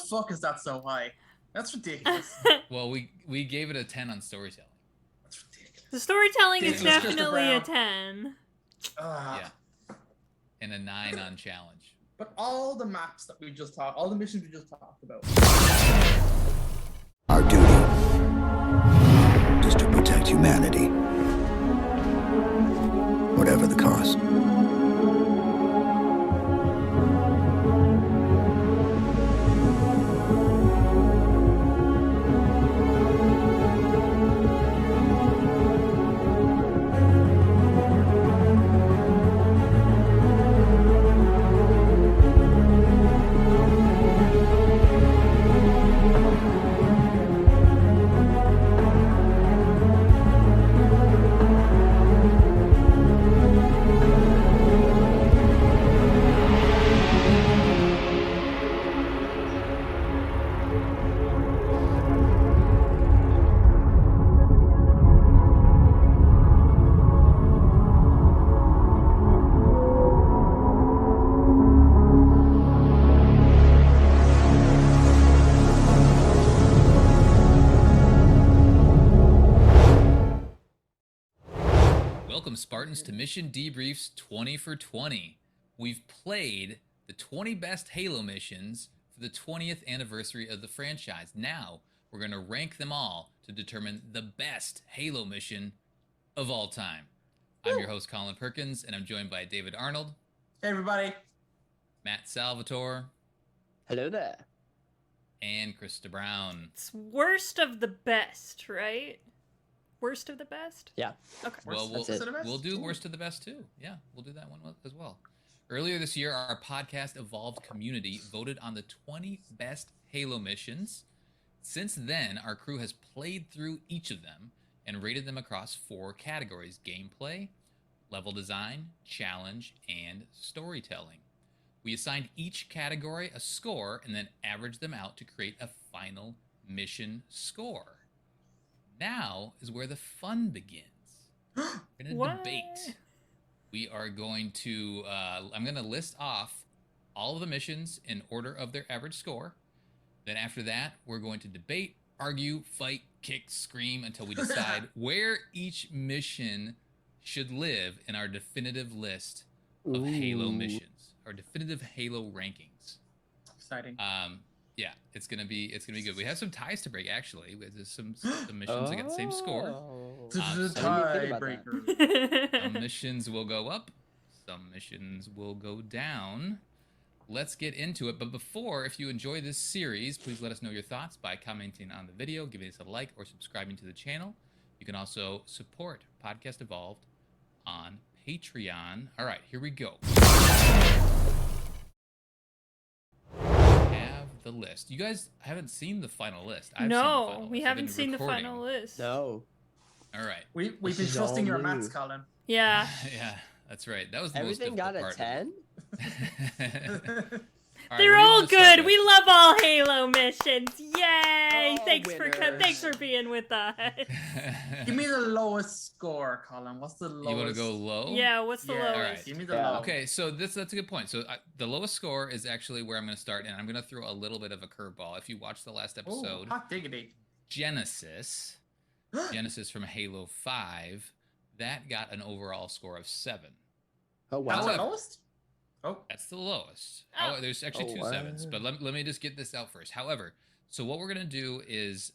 fuck is that so high? That's ridiculous. Well, we gave it a 10 on storytelling. That's ridiculous. The storytelling is Ridiculous, Mr. definitely a Brown. 10. Yeah. And a 9 on challenge. But all the maps that we just talked, all the missions we just talked about. Our duty is to protect humanity, whatever the cost. Welcome, Spartans, to Mission Debriefs 20 for 20. We've played the 20 best Halo missions for the 20th anniversary of the franchise. Now, we're going to rank them all to determine the best Halo mission of all time. I'm your host, Colin Perkins, and I'm joined by David Arnold. Hey, everybody. Matt Salvatore. Hello there. And Krista Brown. It's worst of the best, right? Worst of the best? Yeah. Okay. Well, we'll do worst of the best too. Yeah, we'll do that one as well. Earlier this year, our podcast Evolved community voted on the 20 best Halo missions. Since then, our crew has played through each of them and rated them across 4 categories: gameplay, level design, challenge, and storytelling. We assigned each category a score and then averaged them out to create a final mission score. Now is where the fun begins. We're going to debate. We are going to, I'm going to list off all of the missions in order of their average score. Then after that, we're going to debate, argue, fight, kick, scream until we decide where each mission should live in our definitive list of Halo missions, our definitive Halo rankings. Exciting. Yeah, it's gonna be good. We have some ties to break actually. There's some missions that get the same score. This is a tiebreaker. Some missions will go up, some missions will go down. Let's get into it. But before, if you enjoy this series, please let us know your thoughts by commenting on the video, giving us a like, or subscribing to the channel. You can also support Podcast Evolved on Patreon. All right, here we go. The list. You guys haven't seen the final list. We haven't seen the final list. No. All right. We've been trusting your maths, Colin. Yeah. Yeah, that's right. That was the Everything most got a 10? They're all good. We love all Halo missions. Yay! Thanks for being with us. Give me the lowest score, Colin. What's the lowest? You want to go low? Yeah, what's the lowest? All right. Give me the lowest. Okay, so that's a good point. So the lowest score is actually where I'm going to start, and I'm going to throw a little bit of a curveball. If you watched the last episode, hot diggity. Genesis from Halo 5, that got an overall score of 7. Oh, wow. That's the lowest? Oh, that's the lowest. Oh. There's actually 2 7s, but let me just get this out first. However, so what we're gonna do is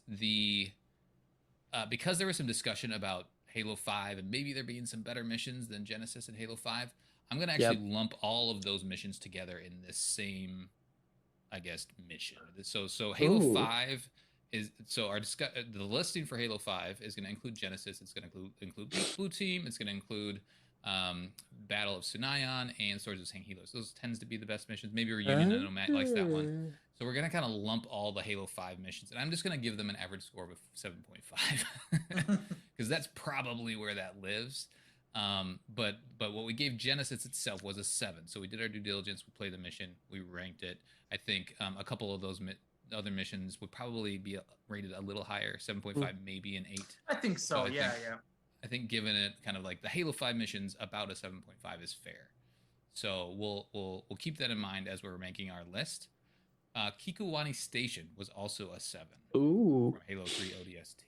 because there was some discussion about Halo 5 and maybe there being some better missions than Genesis and Halo 5, I'm gonna actually lump all of those missions together in this same, I guess, mission. So Halo 5 is the listing for Halo 5 is gonna include Genesis. It's gonna include Blue Team. It's gonna include Battle of Sunayon and Swords of St. Helios. Those tends to be the best missions. Maybe Reunion, I know Matt likes that one. So we're going to kind of lump all the Halo 5 missions, and I'm just going to give them an average score of 7.5 because that's probably where that lives. But what we gave Genesis itself was a 7. So we did our due diligence, we played the mission, we ranked it. I think a couple of those other missions would probably be rated a little higher, 7.5, maybe an 8. I think so. Yeah. I think given it kind of like the Halo 5 missions, about a 7.5 is fair. So we'll keep that in mind as we're making our list. Kikuwani Station was also a 7 Ooh. from Halo 3 ODST.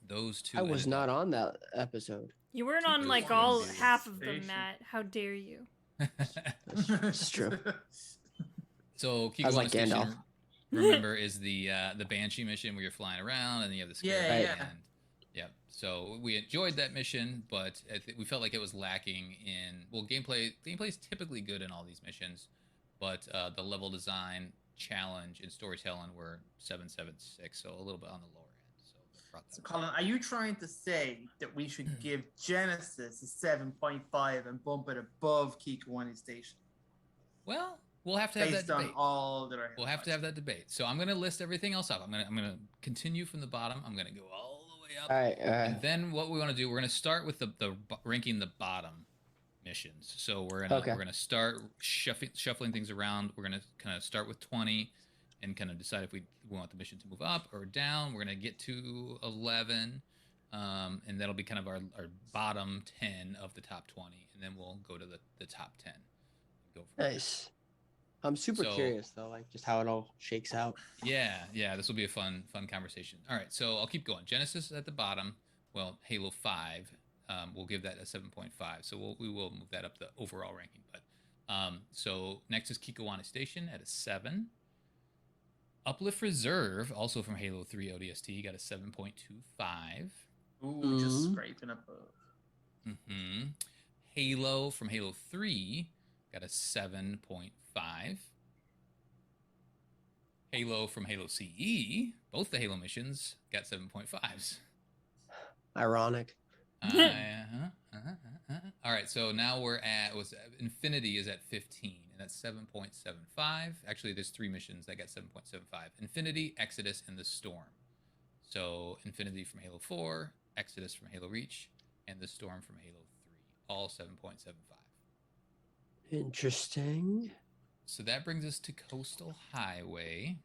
Those two. I was ended not up- on that episode. You weren't on Those like two all ended up- half of them, Station. Matt. How dare you? It's true. So I was Kikuwani like Station, Gandalf. remember, is the Banshee mission where you're flying around and you have the scare Yeah, at the yeah. end. Yeah. So we enjoyed that mission, but we felt like it was lacking in gameplay. Gameplay is typically good in all these missions, but the level design, challenge, and storytelling were 7.76, so a little bit on the lower end. So we brought that So, up. Colin, are you trying to say that we should give Genesis a 7.5 and bump it above Kikuwani Station Well, we'll have to have that based on debate. all the other We'll have to have that debate. So I'm gonna list everything else up. I'm gonna continue from the bottom. I'm gonna go all the way up. All right. And then what we want to do, we're going to start with the ranking the bottom missions. So we're gonna start shuffling things around. We're gonna kind of start with 20 and kind of decide if we want the mission to move up or down. We're gonna get to 11, and that'll be kind of our bottom 10 of the top 20, and then we'll go to the top 10. Go from there. Nice. I'm super So- curious though, like just how it all shakes out. Yeah, this will be a fun conversation. All right, so I'll keep going. Genesis at the bottom. Well, Halo 5, we'll give that a 7.5. So we will move that up the overall ranking. But so next is Kikuwani Station at a 7. Uplift Reserve, also from Halo 3 ODST, got a 7.25. Ooh, just Mhm. scraping above. Halo from Halo 3 got a 7.5. Halo from Halo CE, both the Halo missions got 7.5s. Ironic. All right, so now we're at Infinity is at 15, and that's 7.75. Actually, there's 3 missions that got 7.75: Infinity, Exodus, and the Storm. So Infinity from Halo 4, Exodus from Halo Reach, and the Storm from Halo 3, all 7.75. Interesting. So that brings us to Coastal Highway,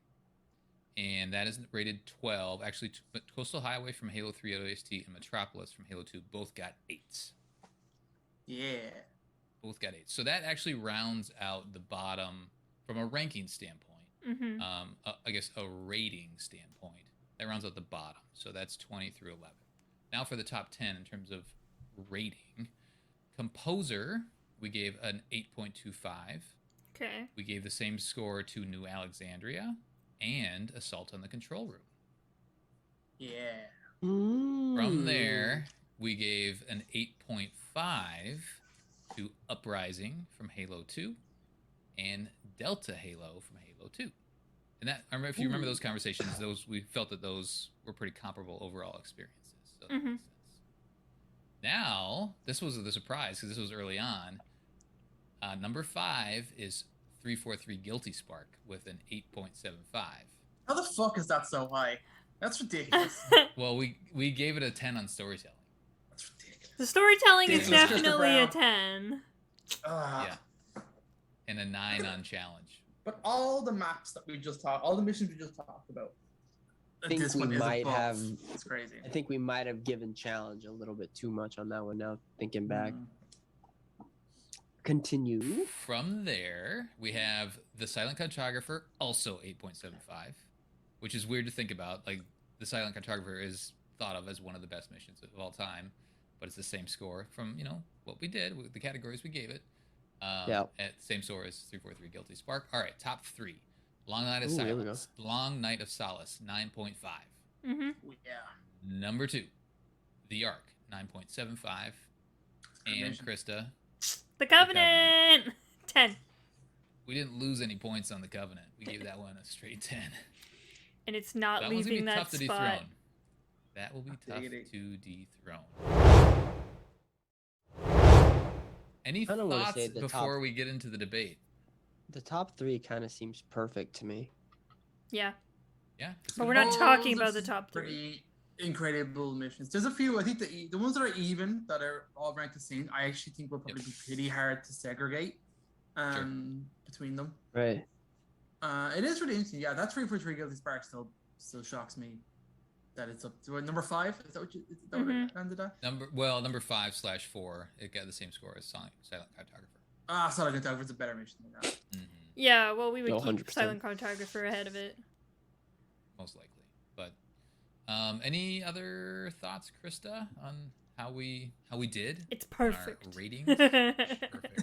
and that is rated 12. Actually, Coastal Highway from Halo 3 ODST and Metropolis from Halo 2 both got 8s. Yeah. Both got 8s. So that actually rounds out the bottom from a ranking standpoint. Mm-hmm. I guess a rating standpoint. That rounds out the bottom. So that's 20 through 11. Now for the top 10 in terms of rating. Composer, we gave an 8.25. Okay. We gave the same score to New Alexandria and Assault on the Control Room. Yeah. From there, we gave an 8.5 to Uprising from Halo 2 and Delta Halo from Halo 2. And that, I remember, if you remember those conversations, we felt that those were pretty comparable overall experiences. So that makes sense. Now, this was the surprise because this was early on. Number 5 is 343 Guilty Spark with an 8.75. How the fuck is that so high? That's ridiculous. Well, we gave it a 10 on storytelling. That's ridiculous. The storytelling is Ridiculous, Christopher definitely a Brown. 10. Yeah. And a 9 on challenge. But all the maps that we just talked, all the missions we just talked about, I think this we one is might above. have. It's crazy. I think we might have given challenge a little bit too much on that one. Now thinking back, continue. From there, we have The Silent Cartographer, also 8.75, which is weird to think about. Like, The Silent Cartographer is thought of as one of the best missions of all time, but it's the same score from, what we did, with the categories we gave it. Yeah. At same score as 343 Guilty Spark. All right, top 3. Long Night of Ooh, here we Silence. Long Night of Solace, 9.5. Mm-hmm. Yeah. Number 2, The Ark, 9.75. And mission. Krista, The Covenant! 10. we didn't lose any points on the Covenant. We gave that one a straight 10. And it's not That one's gonna leaving be that tough to spot. dethrone. That will be tough Diggity. to dethrone. Any I don't wanna thoughts say the before top- we get into the debate? The top 3 kind of seems perfect to me. Yeah. Yeah, But we're not talking Those about are the top 3. Pretty incredible missions. There's a few. I think the ones that are even, that are all ranked the same, I actually think will probably be pretty hard to segregate between them. Right. It is really interesting. Yeah, that 343 Guilty Spark still shocks me that it's up to number 5. Is that what it landed at? Number 5/4. It got the same score as Silent Cartographer. Silent Cartographer is a better mission than that. Mm-hmm. Yeah, well, we would No, keep 100%. Silent Cartographer ahead of it. Most likely. But any other thoughts, Krista, on how we did? It's on our perfect. ratings.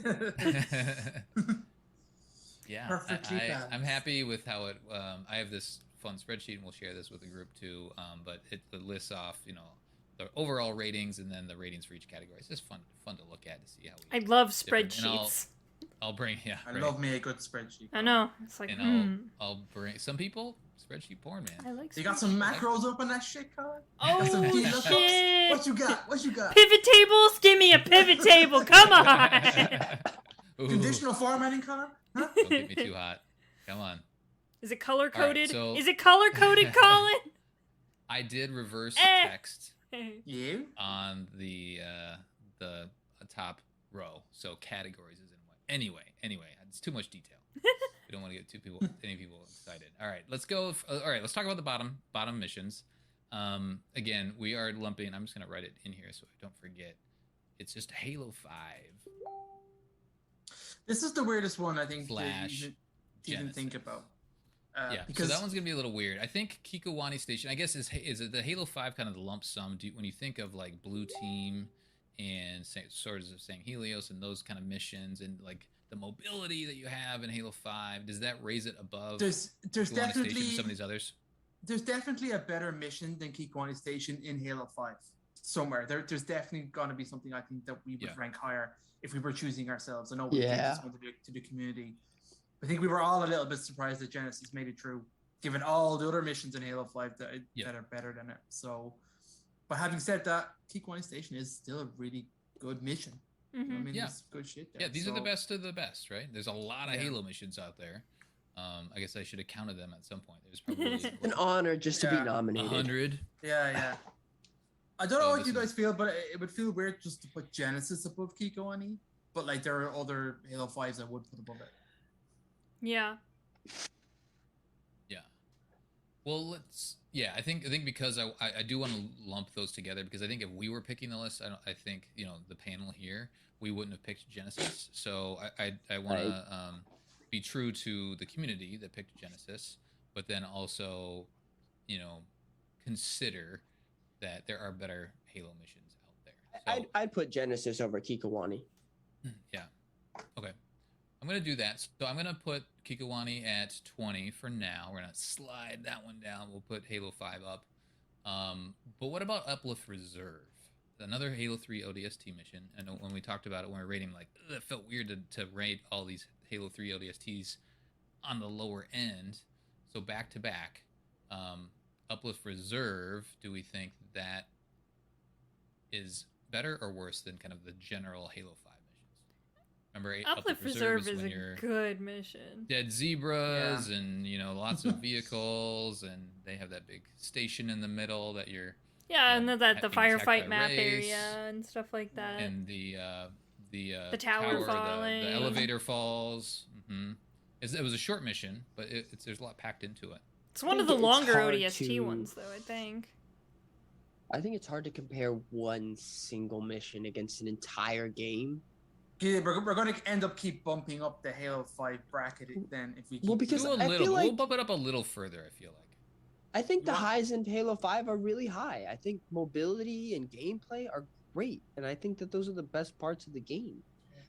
Perfect. Yeah, Perfectly I'm balanced. happy with how it. I have this fun spreadsheet, and we'll share this with the group too. But it lists off, the overall ratings and then the ratings for each category. It's just fun to look at to see how we. I love different. And spreadsheets. I'll bring I right. love me a good spreadsheet. I know. It's like, And I'll bring some people spreadsheet porn, man. I like You got some spreadsheets. macros up on that shit, Colin? Oh, Got some VLOOKUPs? shit. What you got? What you got? Pivot tables? Give me a pivot table. Come on. Ooh, Conditional formatting, Colin? Huh? don't get me too hot. Come on. Is it color coded? so- Is it color coded, Colin? I did reverse Eh. text You? on the top row, so categories is in one. Anyway, it's too much detail. We don't want to get any people excited. All right, let's go. All right, let's talk about the bottom missions. Again, we are lumping. I'm just gonna write it in here so I don't forget. It's just Halo 5 This is the weirdest one I think Slash to even think about. yeah, because so that one's gonna be a little weird. I think Kikowani Station, I guess, is it the Halo 5 kind of the lump sum? When you think of like Blue Team and Swords of St. Helios and those kind of missions and like the mobility that you have in Halo 5, does that raise it above there's Kikowani definitely Station and some of these others? There's definitely a better mission than Kikowani Station in Halo 5 somewhere. There's definitely gonna be something I think that we would rank higher if we were choosing ourselves. I know we did this one to the community. I think we were all a little bit surprised that Genesis made it through, given all the other missions in Halo 5 that are better than it. So, but having said that, Kikowani Station is still a really good mission. You know what I mean, there's good shit there. Yeah, these are the best of the best, right? There's a lot of Halo missions out there. I guess I should have counted them at some point. There's probably An honor just to be nominated. 100. Yeah. I don't know what you guys feel, but it would feel weird just to put Genesis above Kikowani. But like, there are other Halo 5s I would put above it. Yeah. Yeah. Well, I think because I do want to lump those together, because I think if we were picking the list, I think the panel here, we wouldn't have picked Genesis. So I want to be true to the community that picked Genesis, but then also consider that there are better Halo missions out there. So, I'd put Genesis over Kikowani. yeah. Okay. I'm going to do that. So I'm going to put Kikowani at 20 for now. We're going to slide that one down. We'll put Halo 5 up. But what about Uplift Reserve? Another Halo 3 ODST mission. I know when we talked about it when we were rating, it felt weird to rate all these Halo 3 ODSTs on the lower end. So back to back. Uplift Reserve, do we think that is better or worse than kind of the general Halo 5 missions? Remember, Uplift Reserve is a good mission. Dead zebras and lots of vehicles, and they have that big station in the middle that you're and then the firefight map race, area and stuff like that. and the tower falling, the elevator falls. It was a short mission, but there's a lot packed into it. It's one of the longer ODST ones, though, I think. I think it's hard to compare one single mission against an entire game. Yeah, we're going to end up keep bumping up the Halo 5 bracket then if we keep because do a I little, feel like we'll bump it up a little further. I feel like. I think the highs in Halo 5 are really high. I think mobility and gameplay are great, and I think that those are the best parts of the game.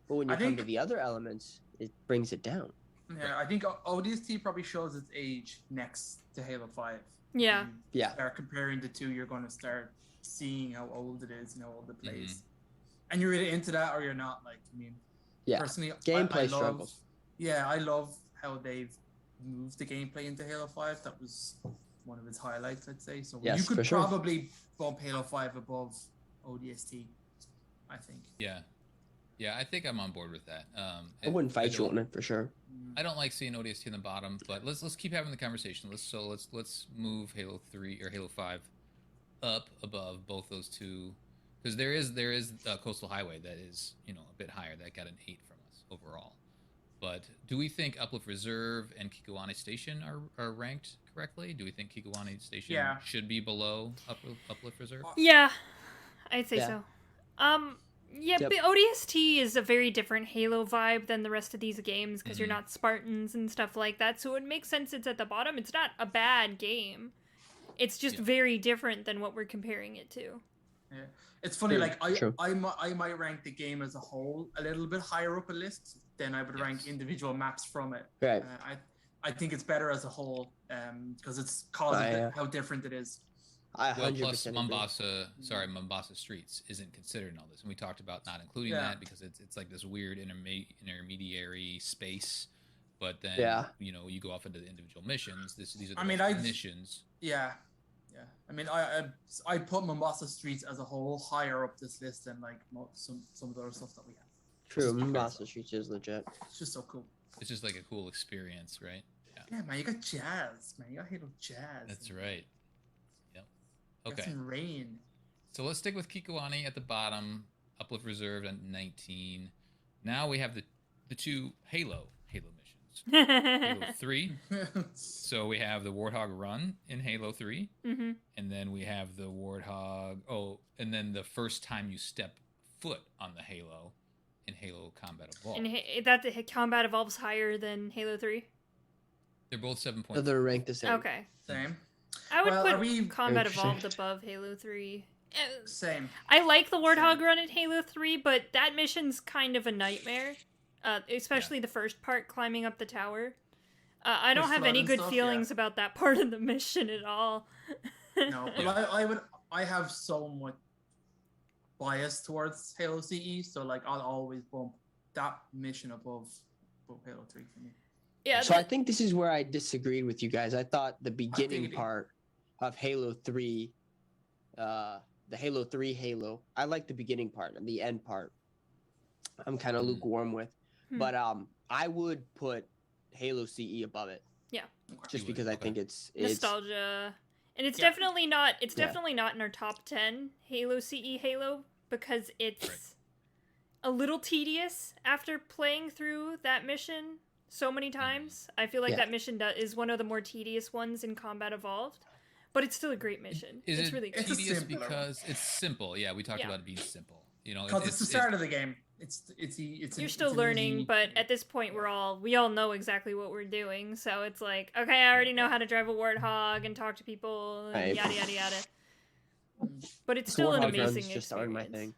But when you come to the other elements, it brings it down. Yeah, I think ODST probably shows its age next to Halo 5. Yeah. Yeah. Start comparing the two, you're going to start seeing how old it is and how old it plays. And you're either into that or you're not. Personally, gameplay I struggles. Yeah, I love how they've moved the gameplay into Halo 5. That was one of its highlights, I'd say. So you could probably bump Halo 5 above ODST, I think. Yeah, I think I'm on board with that. I wouldn't fight you on it for sure. I don't like seeing ODST in the bottom, but let's keep having the conversation. Let's move Halo 3 or Halo 5 up above both those two, because there is Coastal Highway that is a bit higher, that got an 8 from us overall. But do we think Uplift Reserve and Kikowani Station are ranked correctly? Do we think Kikowani Station should be below Uplift Reserve? Yeah, I'd say so. Yeah, but ODST is a very different Halo vibe than the rest of these games because you're not Spartans and stuff like that. So it makes sense it's at the bottom. It's not a bad game. It's just very different than what we're comparing it to. Yeah, it's funny. Like I might rank the game as a whole a little bit higher up a list than I would rank individual maps from it. Right. I think it's better as a whole because it's causing how different it is. Plus Mombasa Streets isn't considered in all this, and we talked about not including that because it's like this weird intermediary space. But then you know, you go off into the individual missions. These are the missions. Yeah. I mean, I put Mombasa Streets as a whole higher up this list than like some of the other stuff that we have. True, Mombasa Streets is legit. It's just so cool. It's just like a cool experience, right? Yeah, man, you got jazz, man. You got Halo jazz. That's right. Yep. Okay. Some rain. So let's stick with Kikuani at the bottom. Uplift Reserve at 19. Now we have the two Halo missions. Halo 3. So we have the Warthog Run in Halo 3. Mm-hmm. And then we have the Warthog... Oh, and then the first time you step foot on the Halo in Halo Combat Evolved. And that the Combat Evolves higher than Halo 3? They're both 7.5. They're ranked the same. Okay. Same. I would put Combat Evolved above Halo 3. Same. I like the Warthog Run in Halo 3, but that mission's kind of a nightmare. Especially the first part, climbing up the tower. I don't have any good feelings about that part of the mission at all. No, but I have so much bias towards Halo CE, so like I'll always bump that mission above Halo 3 for me. Yeah. So I think this is where I disagreed with you guys. I thought the beginning part of Halo 3, the Halo 3 Halo, I like the beginning part and the end part. I'm kind of lukewarm with. But I would put Halo CE above it. Yeah. Just because I think it's nostalgia. And it's definitely not definitely not in our top 10 Halo CE Halo because it's a little tedious after playing through that mission so many times. I feel like that mission is one of the more tedious ones in Combat Evolved. But it's still a great mission. It's really good. It's tedious because it's simple. Yeah, we talked about it being simple. You know, because it's the start of the game. You're still learning, but at this point we all know exactly what we're doing. So it's like, okay, I already know how to drive a Warthog and talk to people and yada yada yada. But it's still an amazing experience. My thing.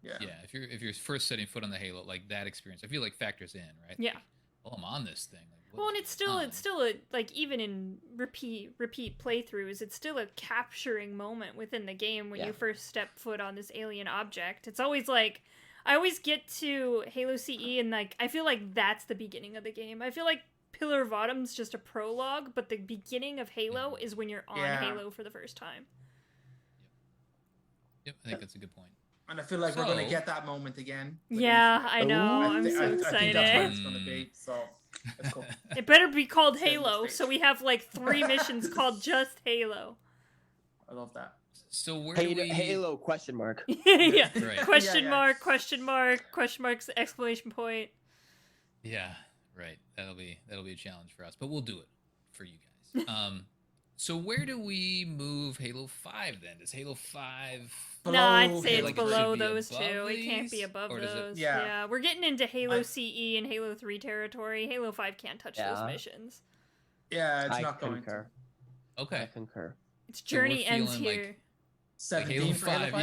Yeah. If you're first setting foot on the Halo, like that experience, I feel like factors in, right? Yeah. Well, I'm on this thing. Like, well, and it's still a, like even in repeat playthroughs, it's still a capturing moment within the game when you first step foot on this alien object. It's always like, I always get to Halo CE and like I feel like that's the beginning of the game. I feel like Pillar of Autumn's just a prologue, but the beginning of Halo is when you're on Halo for the first time. Yep, I think that's a good point. And I feel like we're going to get that moment again. Yeah, I know. I'm so excited. I think that's what it's going to be. So that's cool. It better be called Halo, so we have like 3 missions called just Halo. I love that. So where Halo question mark. Yeah. Right. Question mark, exclamation point. Yeah, right. That'll be a challenge for us, but we'll do it for you guys. So where do we move Halo 5 then? Does Halo 5 No, I'd say it's below those two. It can't be above those. Yeah, we're getting into Halo CE and Halo 3 territory. Halo 5 can't touch those missions. Yeah, it's not going to. Okay. I concur. Its journey ends here. Like Halo 5,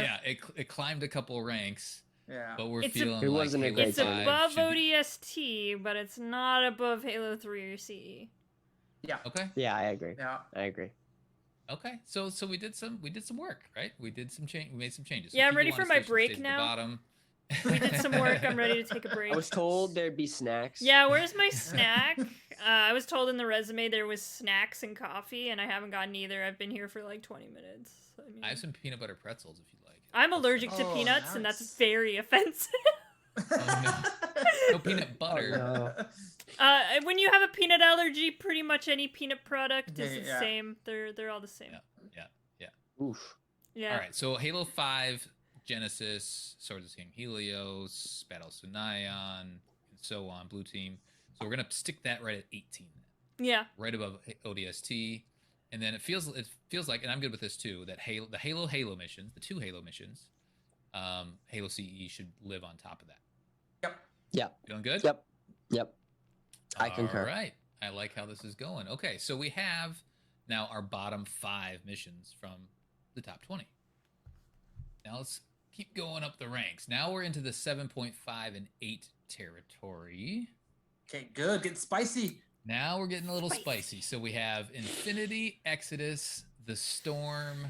it climbed a couple ranks. Yeah. But we're feeling it wasn't like a great It's above ODST, but it's not above Halo 3 or CE. Yeah. Okay. Yeah, I agree. Yeah. I agree. Okay. So we did some work, right? We made some changes. Yeah, I'm ready for my break now. We did some work. I'm ready to take a break. I was told there'd be snacks. Yeah, where's my snack? I was told in the resume there was snacks and coffee, and I haven't gotten either. I've been here for like 20 minutes. I have some peanut butter pretzels if you'd like. I'm allergic to peanuts, and that's very offensive. Oh, no peanut butter. Oh, no. When you have a peanut allergy, pretty much any peanut product is the same. They're all the same. Yeah. Oof. Yeah. All right. So Halo 5, Genesis, Swords of King Helios, Battle Sunayon, and so on. Blue Team. So we're gonna stick that right at 18. Yeah. Right above ODST, and then it feels like, and I'm good with this too, that the Halo missions, the 2 Halo missions, Halo CE should live on top of that. Yep. Yep. Feeling good? Yep. I concur. All right. I like how this is going. Okay, so we have now our bottom 5 missions from the top 20. Now let's keep going up the ranks. Now we're into the 7.5 and 8 territory. Okay, good. Getting spicy. Now we're getting a little spicy. So we have Infinity, Exodus, The Storm,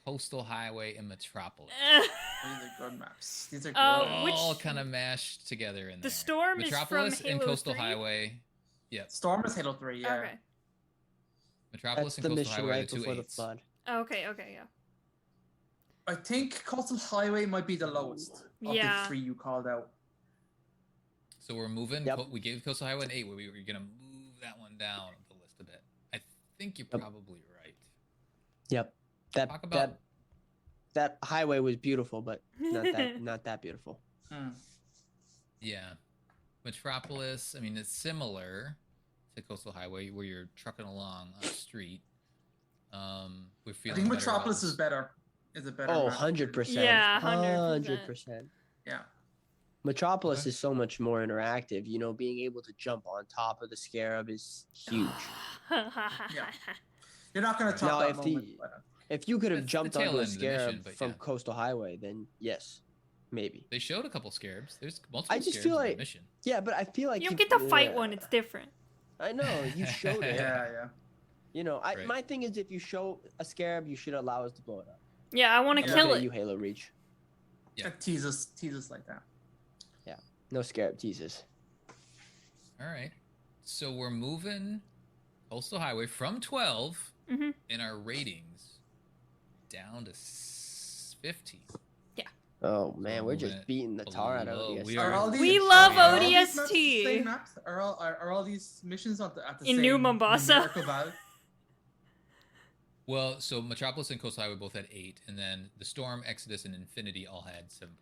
Coastal Highway, and Metropolis. These are good maps. These are good. All kind of mashed together in there. The Storm Metropolis is from Halo and Coastal 3? Highway. Yep. Storm is Halo 3, yeah. Okay. Metropolis That's and the Coastal mission Highway are right the 2 before the 8s. flood. Okay, yeah. I think Coastal Highway might be the lowest of Yeah. the 3 you called out. So we're moving. Yep. We gave Coastal Highway an 8. We're going to move that one down the list a bit. I think you're probably right. Yep. Talk about That highway was beautiful, but not that beautiful. Yeah. Metropolis, I mean, it's similar to Coastal Highway where you're trucking along on a street. We're I feeling think better Metropolis about is better. Is a better Oh, map. 100%. Yeah, 100%. Yeah. Metropolis Okay. is so much more interactive. You know, being able to jump on top of the Scarab is huge. You're not going to Now, top that if moment. the- but, If you could have It's the jumped tail onto a end of the mission, Scarab but from yeah. Coastal Highway, then yes, maybe. They showed a couple scarabs. There's multiple I just scarabs feel in the like mission. Yeah, but I feel like You don't get to fight one, it's different. I know you showed it. yeah. You know, Right. my thing is if you show a Scarab, you should allow us to blow it up. Yeah, I want to I'm kill looking at it. you, Halo Reach. Yeah. Tease us like that. No Scarab teases. All right. So we're moving Coastal Highway from 12 Mhm. in our ratings down to 15. Oh man, we're moving just it beating the tar out of below. ODST. We Are are- all these, We love are all these maps ODST. the same maps? Are all these missions at the In same New Mombasa. numerical value? Well, so Metropolis and Coastal Highway both had 8, and then the Storm, Exodus, and Infinity all had 7.5.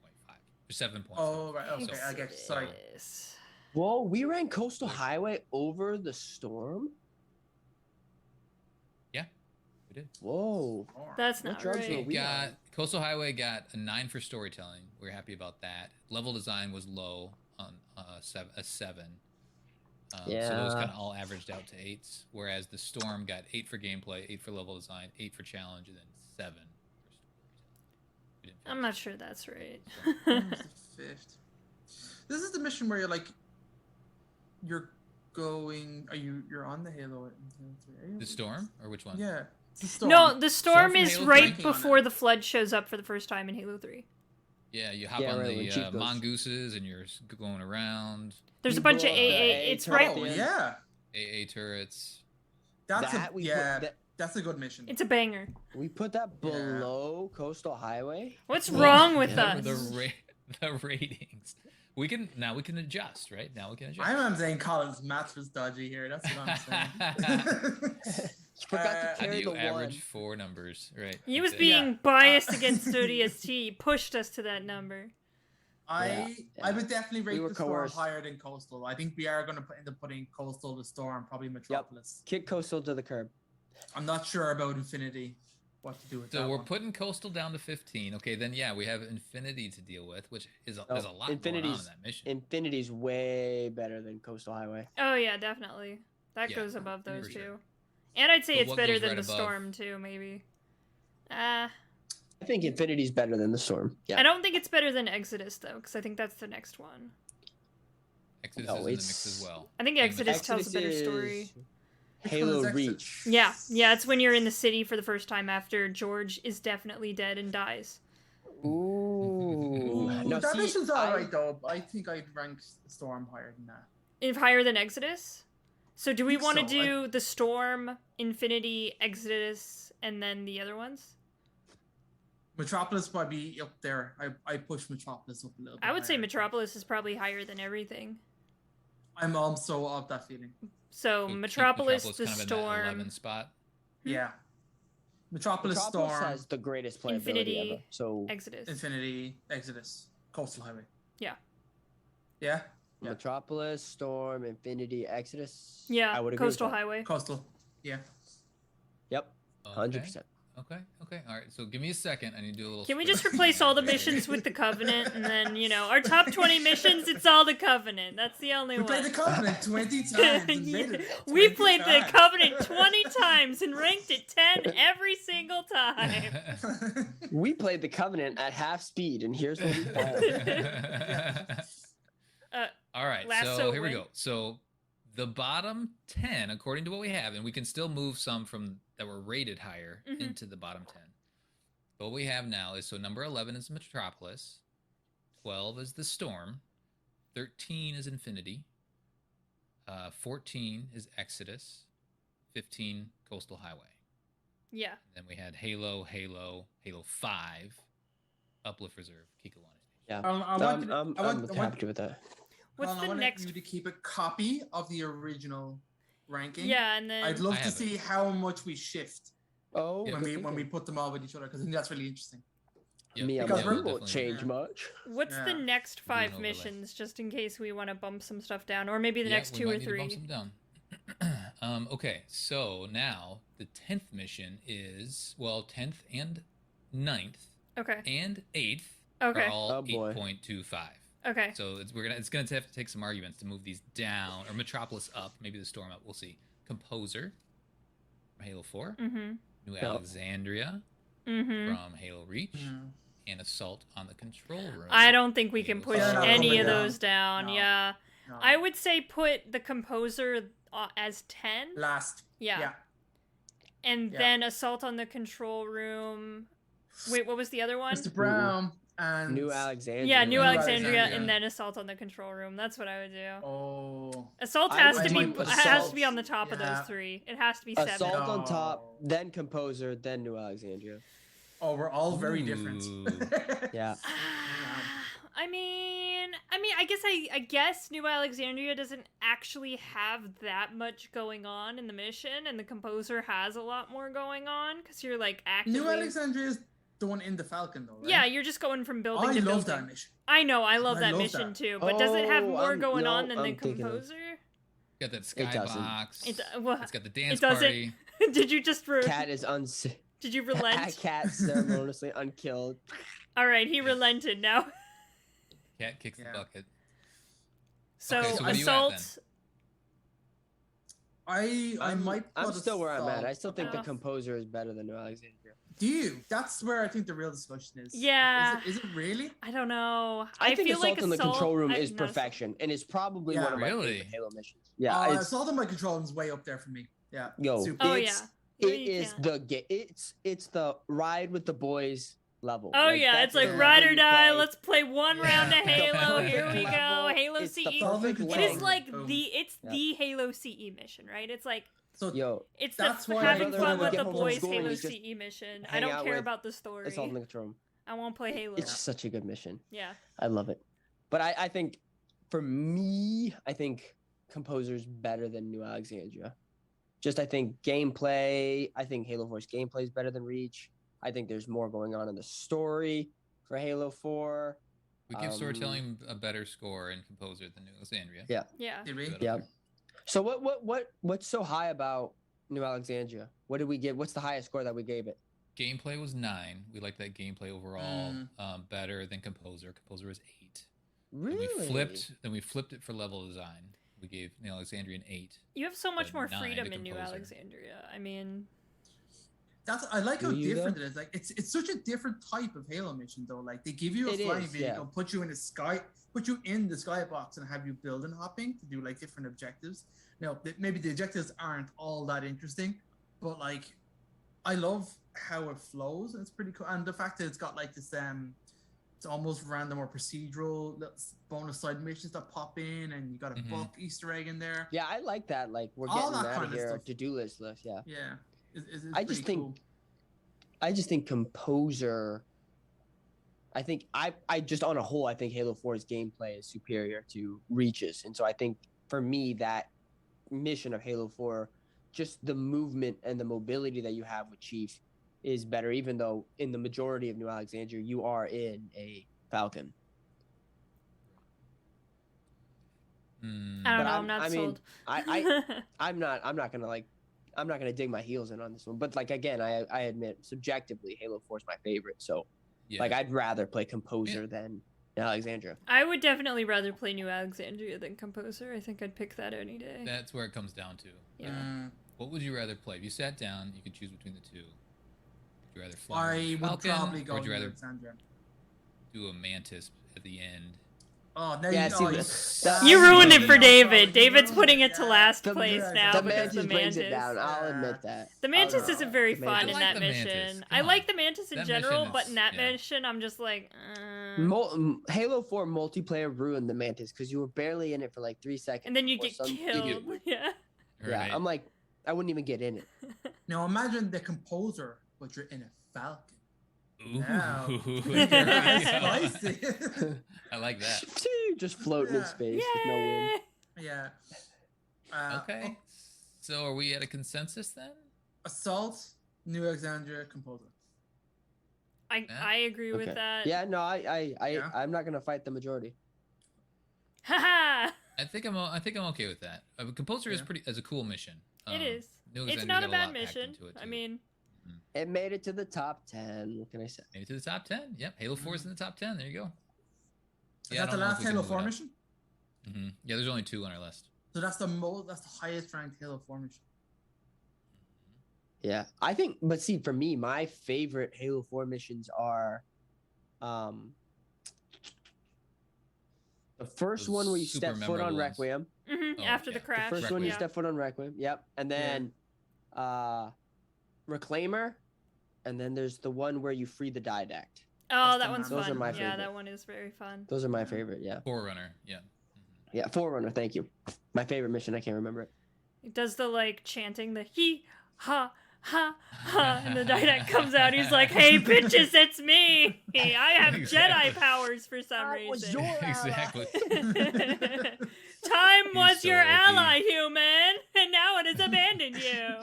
Or 7.5. Oh, right. Okay, So- I get you. Sorry. Exodus. Whoa, we ran Coastal Highway over the Storm? Yeah, we did. Whoa. That's What not drugs were right. we got on? Coastal Highway got a 9 for storytelling. We're happy about that. Level design was low on a 7. So those Yeah. kind of all averaged out to 8s. Whereas the Storm got 8 for gameplay, 8 for level design, 8 for challenge, and then 7 for storytelling. We didn't I'm finish not sure that's right. Where's the 5th? This is the mission where you're going. You're on the Halo? the Storm, or which one? Yeah. It's the Storm. No, the storm from is Halo right 3. before the flood shows up for the first time in Halo 3. Yeah, you hop Yeah, on right, when the Chief goes- mongooses and you're going around. There's You a bunch blow of up the AA. A It's turret right. at the Oh end. yeah. AA turrets. That's That a we yeah. put, That's a good mission. It's a banger. we put that Yeah. below Coastal Highway. What's Well, wrong with yeah, us? The ratings. We can adjust, right? Now we can adjust. I'm saying Colin's math was dodgy here. That's what I'm saying. You forgot to How do carry you the average one. 4 numbers? Right. He was That's it. being Yeah. biased against ODST, pushed us to that number. I would definitely rate were the Storm coerced. higher than Coastal. I think we are going to end up putting Coastal, the Storm, probably Metropolis. Kick Coastal to the curb. I'm not sure about Infinity. What to do with So that we're one. putting Coastal down to 15. Okay, then yeah, we have Infinity to deal with, which is there's a lot going on in Infinity's that mission. Infinity's way better than Coastal Highway. Oh yeah, definitely. That Yeah, goes above those for two. sure. And I'd say But it's what better goes than right the above? Storm too, maybe. I think Infinity's better than the Storm. Yeah. I don't think it's better than Exodus though, because I think that's the next one. Exodus No, is in the it's- mix as well. I think And Exodus tells a better is story. Which one Halo is Exodus? Reach. Yeah, it's when you're in the city for the first time after George is definitely dead and dies. Ooh. Ooh, No, that see, mission's I- alright though. I think I'd rank Storm higher than that. If higher than Exodus? So do we think want to so. do the Storm, Infinity, Exodus, and then the other ones? Metropolis might be up there. I push Metropolis up a little bit. I would say higher. Metropolis is probably higher than everything. I'm also of that feeling. So keep Metropolis, the kind of in that Storm, 11 spot. Yeah. Metropolis, Metropolis Storm, has the greatest playability Infinity, ever. So Exodus. Infinity, Exodus, Coastal Highway. Yeah. Yeah? Yeah. Metropolis, Storm, Infinity, Exodus. Yeah, I would agree with Coastal that. Highway. Coastal. Yeah. Yep. Okay. 100%. Okay. All right. So give me a second. I need to do a little. Can we just replace all the missions with the Covenant, and then our top 20 missions? It's all the Covenant. That's the only one. We played the Covenant 20 times. And we played the Covenant 20 times and ranked it 10 every single time. We played the Covenant at half speed, and here's what we found. All right. So here we go. So the bottom 10, according to what we have, and we can still move some from that were rated higher into the bottom 10. But what we have now is, so number 11 is Metropolis, 12 is the Storm, 13 is Infinity, 14 is Exodus, 15 Coastal Highway. Yeah. Then we had Halo 5, Uplift Reserve, Kikawani Station. Yeah. I'm happy with that. What's the next? I want you to keep a copy of the original ranking. Yeah, and then I'd love to see how much we shift. When we put them all with each other, because I think that's really interesting. Yep. Because we won't change much. What's the next 5 missions, just in case we want to bump some stuff down, or maybe the next 2 or 3? Bump some down. Okay, so now the 10th mission is 10th and 9th. Okay. And 8th. Okay. Are all 8.25. Okay. So it's gonna have to take some arguments to move these down, or Metropolis up, maybe the Storm up. We'll see. Composer from Halo 4. Mm-hmm. New Alexandria from Halo Reach. Mm-hmm. And Assault on the Control Room. I don't think we can push any of down. those down. No. Yeah. No. I would say put the Composer as 10. Last. Yeah. And then Assault on the Control Room. Wait, what was the other one? Mr. Brown and New Alexandria. Yeah, New Alexandria, and then Assault on the Control Room. That's what I would do. Oh. Assault has to be on the top of those 3. It has to be 7. Assault on top, then Composer, then New Alexandria. Oh, we're all very different. Yeah. I guess New Alexandria doesn't actually have that much going on in the mission, and the Composer has a lot more going on, because you're actively... New Alexandria is the one in the Falcon, though, right? Yeah, you're just going from building to building. I love that mission. I know, I love that mission too, but does it have more going on than the Composer? Got that skybox. It's got the dance party. Did you just... Cat is Did you relent? Cat ceremoniously unkilled. All right, he relented now. Cat kicks the bucket. So, okay, so what Assault... I'm still where I'm at. I still think the Composer is better than New Alexandria. Do you? That's where I think the real discussion is. Yeah. Is it really? I don't know. I think feel Assault like on the Control Room is perfection, and it's probably one of my favorite Halo missions. Yeah, Assault on my Control Room is way up there for me. Yeah. It's the ride with the boys level. Oh yeah, it's like ride or die. Let's play one round of Halo. Here we go. Halo CE. It is like the Halo CE mission, right? It's like it's that's the why having fun with the boys Halo just CE mission. I don't care about the story. Assault on the Control Room. I won't play Halo. It's just such a good mission. Yeah. I love it. But I think for me, I think Composer's better than New Alexandria. I think gameplay. I think Halo 4's gameplay is better than Reach. I think there's more going on in the story for Halo 4. We give storytelling a better score in Composer than New Alexandria. Yeah. Yeah. Did we? Yeah. So what's so high about New Alexandria? What did we give? What's the highest score that we gave it? Gameplay was 9. We like that gameplay overall better than Composer. Composer was 8. Really? Then we flipped it for level design. We gave New Alexandria an 8. You have so much more freedom in New Alexandria. I mean, I like how different it is. Like it's such a different type of Halo mission though. Like they give you a flying vehicle, put you in the skybox, and have you building hopping to do like different objectives. Now maybe the objectives aren't all that interesting, but like I love how it flows. And it's pretty cool, and the fact that it's got like this it's almost random or procedural bonus side missions that pop in, and you got a book Easter egg in there. Yeah, I like that. Like we're getting out of here to-do list. Yeah. Yeah. I just think Composer. I think I just on a whole, I think Halo 4's gameplay is superior to Reach's, and so I think for me that mission of Halo 4, just the movement and the mobility that you have with Chief is better, even though in the majority of New Alexandria you are in a Falcon. I don't know. I'm not sold. I'm not gonna like. I'm not gonna dig my heels in on this one, but like again, I admit subjectively, Halo 4 is my favorite. So, like, I'd rather play Composer than Alexandria. I would definitely rather play New Alexandria than Composer. I think I'd pick that any day. That's where it comes down to. Yeah. What would you rather play? If you sat down, you could choose between the two. Would you rather fly Falcon, would probably go New Alexandria. Do a Mantis at the end? Oh, no, you ruined it for David. David's putting it to last place now the because Mantis the brings Mantis. it down. I'll admit that. The Mantis isn't very fun in that Mantis. mission. I like the Mantis in that general, but in that mission, I'm just like. Halo 4 multiplayer ruined the Mantis because you were barely in it for like 3 seconds. And then you get killed. Yeah. Yeah, I'm like, I wouldn't even get in it. Now imagine the Composer, but you're in a Falcon. Ooh. Now, spicy. I like that. Just floating in space with no wind. Yeah. Okay. So are we at a consensus then? Assault, New Alexandria, Composer. I agree with that. Yeah, no, I'm not gonna fight the majority. Haha. I think I'm okay with that. Composer is a cool mission. It is. New It's Alexandria's not got a bad lot mission. packed into it, I too. mean, it made it to the top 10. What can I say? Made it to the top 10. Yep, Halo 4 is in the top 10. There you go. Is that the last Halo 4 mission? Yeah, there's only 2 on our list. So that's the highest ranked Halo 4 mission. Yeah, I think, but see, for me, my favorite Halo 4 missions are, the first one where you step foot on Requiem. After the crash. The first one you step foot on Requiem. Yep, and then, Reclaimer, and then there's the one where you free the Didact. Oh, that one's Those fun. are my favorite. Yeah, that one is very fun. Those are my favorite. Yeah. Forerunner. Yeah. Yeah, Forerunner. Thank you. My favorite mission. I can't remember it. It does the like chanting, the he ha ha ha, and the Didact comes out. He's like, "Hey, bitches, it's me. I have Jedi powers for some reason." Exactly. Time was so your OP. ally, human, and now it has abandoned you.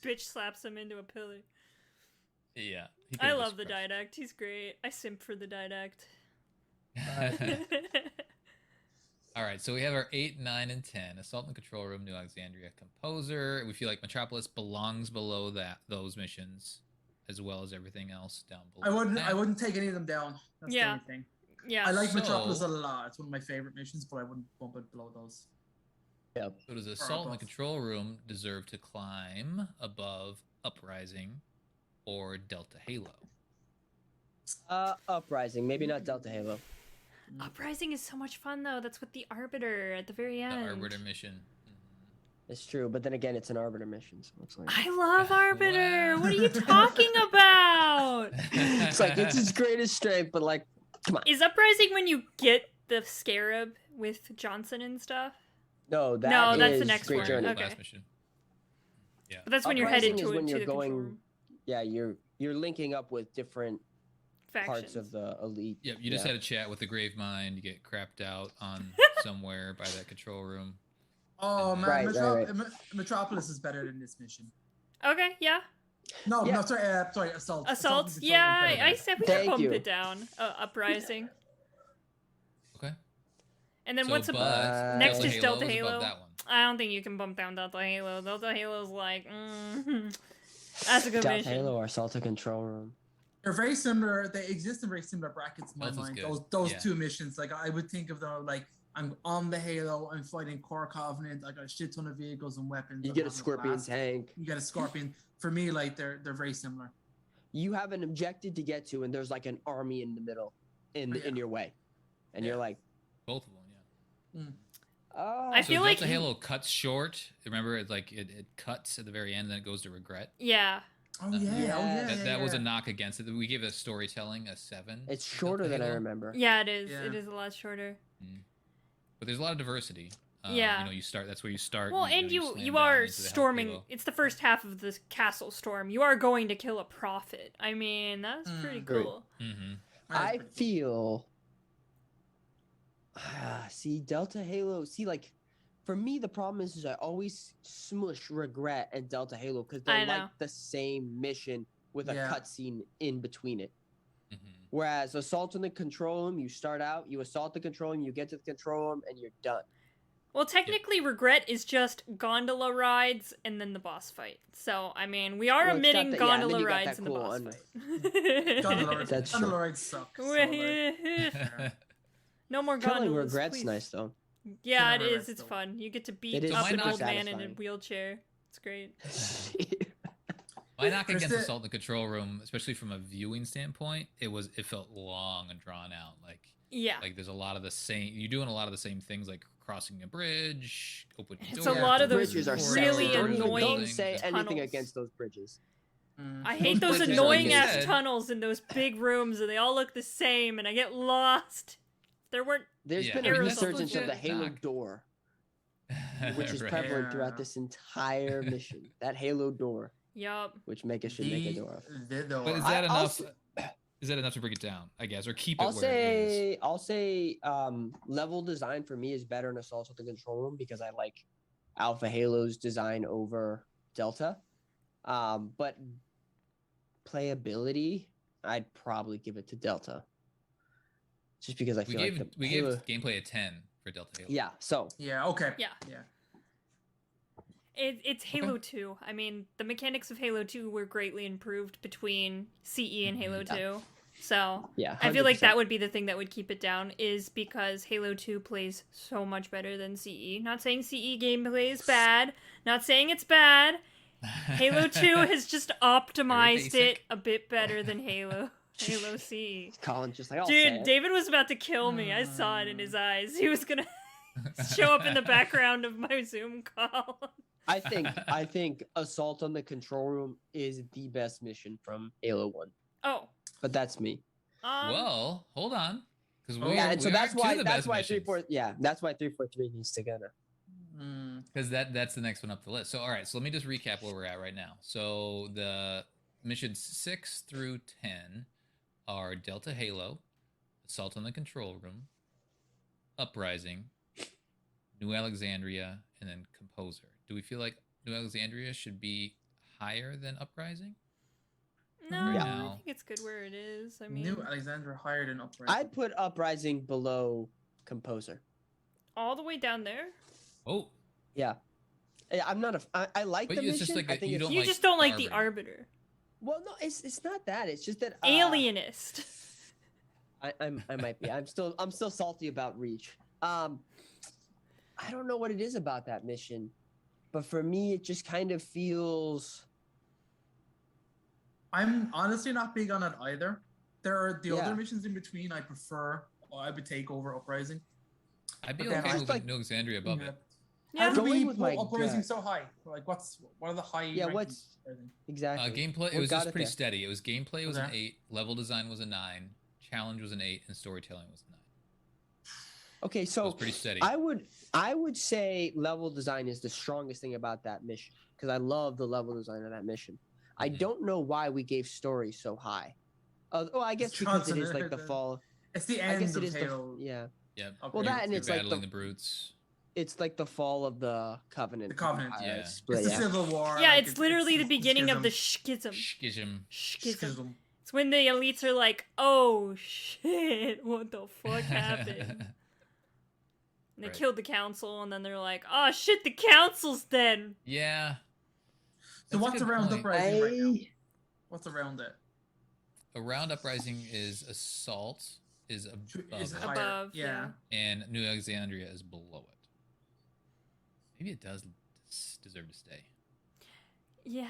Bitch slaps him into a pillar. Yeah. I love the Didact. He's great. I simp for the Didact. All right, so we have our 8, 9, and 10. Assault and Control Room, New Alexandria, Composer. We feel like Metropolis belongs below those missions, as well as everything else down below. I wouldn't take any of them down. That's the only thing. Yeah. I like Metropolis a lot. It's one of my favorite missions, but I wouldn't bump it below those. Yep. So does Assault and the Control Room deserve to climb above Uprising or Delta Halo? Uprising. Maybe not Delta Halo. Uprising is so much fun, though. That's with the Arbiter at the very end. The Arbiter mission. It's true, but then again, it's an Arbiter mission, so it's like... I love Arbiter! What are you talking about? It's like, it's his greatest strength, but like, come on. Is Uprising when you get the Scarab with Johnson and stuff? No, that's the next Great one. Journey. Okay. Last mission. Yeah. But that's when Uprising you're headed to when to you're the going. control room. Yeah, you're linking up with different Factions. parts of the elite. Yep, you just had a chat with the Grave Mind. You get crapped out on somewhere by that control room. Oh man, Right. Metropolis is better than this mission. Okay, yeah. No, sorry, Assault. Assault, yeah, I said we can Thank bump you. it down. Uprising. Okay. And then So, what's but next Delta is Delta Halo is above Halo. that one. I don't think you can bump down Delta Halo. Delta Halo's like, that's a good Delta mission. Halo or Assault and Control Room. They're very similar. They exist in very similar brackets in my Both is mind. good. Those two missions, like I would think of them like I'm on the Halo. I'm fighting Core Covenant. I got a shit ton of vehicles and weapons. You I'm get a having Scorpion blast. tank. You get a Scorpion. For me, like they're very similar. You have an objective to get to, and there's like an army in the middle, in your way, and you're like, Both of them, yeah. I So feel like Delta Halo cuts short. Remember, it cuts at the very end, then it goes to regret. Yeah. Oh yeah. That was a knock against it. We gave it a storytelling a 7. it's shorter than I remember. Yeah, it is. Yeah. It is a lot shorter. But there's a lot of diversity. Yeah. You know, you start. That's where you start. Well, and slam you down are into the storming. Halo. It's the first half of the castle storm. You are going to kill a prophet. I mean, that's pretty Great. cool. Mm-hmm. I feel. See, Delta Halo. See, like, for me, the problem is I always smush Regret and Delta Halo because I they're know. like the same mission with a Yeah. cutscene in between it. Mm-hmm. Whereas Assault on the Control Room, you start out, you assault the control room, you get to the control room, and you're done. Well, technically, regret is just gondola rides and then the boss fight. So, I mean, we are omitting gondola rides in the boss fight. Gondola rides suck. No more gondolas. Killing regret's please. nice though. Yeah, it is. It's fun. You get to beat up an old man in a wheelchair. It's great. My knock against Assault in the Control Room, especially from a viewing standpoint, it felt long and drawn out. Like there's a lot of the same. You're doing a lot of the same things, like crossing a bridge, opening doors. It's a lot of those bridges are really annoying. Don't say anything against those bridges. I hate those annoying ass tunnels in those big rooms, and they all look the same, and I get lost. There's been a resurgence of the Halo door, which is prevalent throughout this entire mission. That Halo door. Yup. Which should make a door. But is that enough? Is that enough to break it down? I guess, or keep it where it is? I'll say level design for me is better in Assault with the Control Room because I like Alpha Halo's design over Delta. But playability, I'd probably give it to Delta. Just because I feel we gave gameplay a 10 for Delta Halo. Yeah. So. Yeah. Okay. Yeah. It's Halo 2. I mean, the mechanics of Halo 2 were greatly improved between CE and Halo 2. So yeah, I feel like that would be the thing that would keep it down, is because Halo 2 plays so much better than CE. Not saying CE gameplay is bad. Not saying it's bad. Halo 2 has just optimized it a bit better than Halo CE. Colin's just like, dude, David was about to kill me. I saw it in his eyes. He was gonna show up in the background of my Zoom call. I think Assault on the Control Room is the best mission from Halo 1. Oh. But that's me. Well, hold on. That's why 343 needs to go now. Because that's the next one up the list. So all right, so let me just recap where we're at right now. So the missions 6 through 10 are Delta Halo, Assault on the Control Room, Uprising, New Alexandria, and then Composer. Do we feel like New Alexandria should be higher than Uprising? No, I think it's good where it is. I mean, New Alexandria higher than Uprising. I'd put Uprising below Composer. All the way down there? Oh. Yeah. I'm not I like the mission. Just like I think you just don't like the Arbiter. Well, no, it's not that. It's just that alienist. I might be. I'm still salty about Reach. I don't know what it is about that mission, but for me, it just kind of feels. I'm honestly not big on it either. There are the other missions in between I prefer. I would take over Uprising. I'd be okay with New Alexandria above it. Yeah. How do we put Uprising so high? Like, what are the high? Yeah, what's exactly? Gameplay. It was just pretty steady. It was gameplay was an 8, level design was a 9, challenge was an 8, and storytelling was a 9. Okay, so it was pretty steady. I would say level design is the strongest thing about that mission because I love the level design of that mission. I don't know why we gave story so high. I guess because it is like the fall. It's the end. I guess it is the Yeah. Well, that and it's like battling the brutes. It's like the fall of the Covenant. The Covenant, yeah. It's the Civil War. Yeah, it's literally the beginning of the schism. Schism. It's when the elites are like, "Oh shit, what the fuck happened?" And they killed the council, and then they're like, "Oh shit, the council's dead." Yeah. So what's around Uprising right now? What's around it? Around Uprising is Assault is above, yeah. And New Alexandria is below it. Maybe it does deserve to stay. Yeah,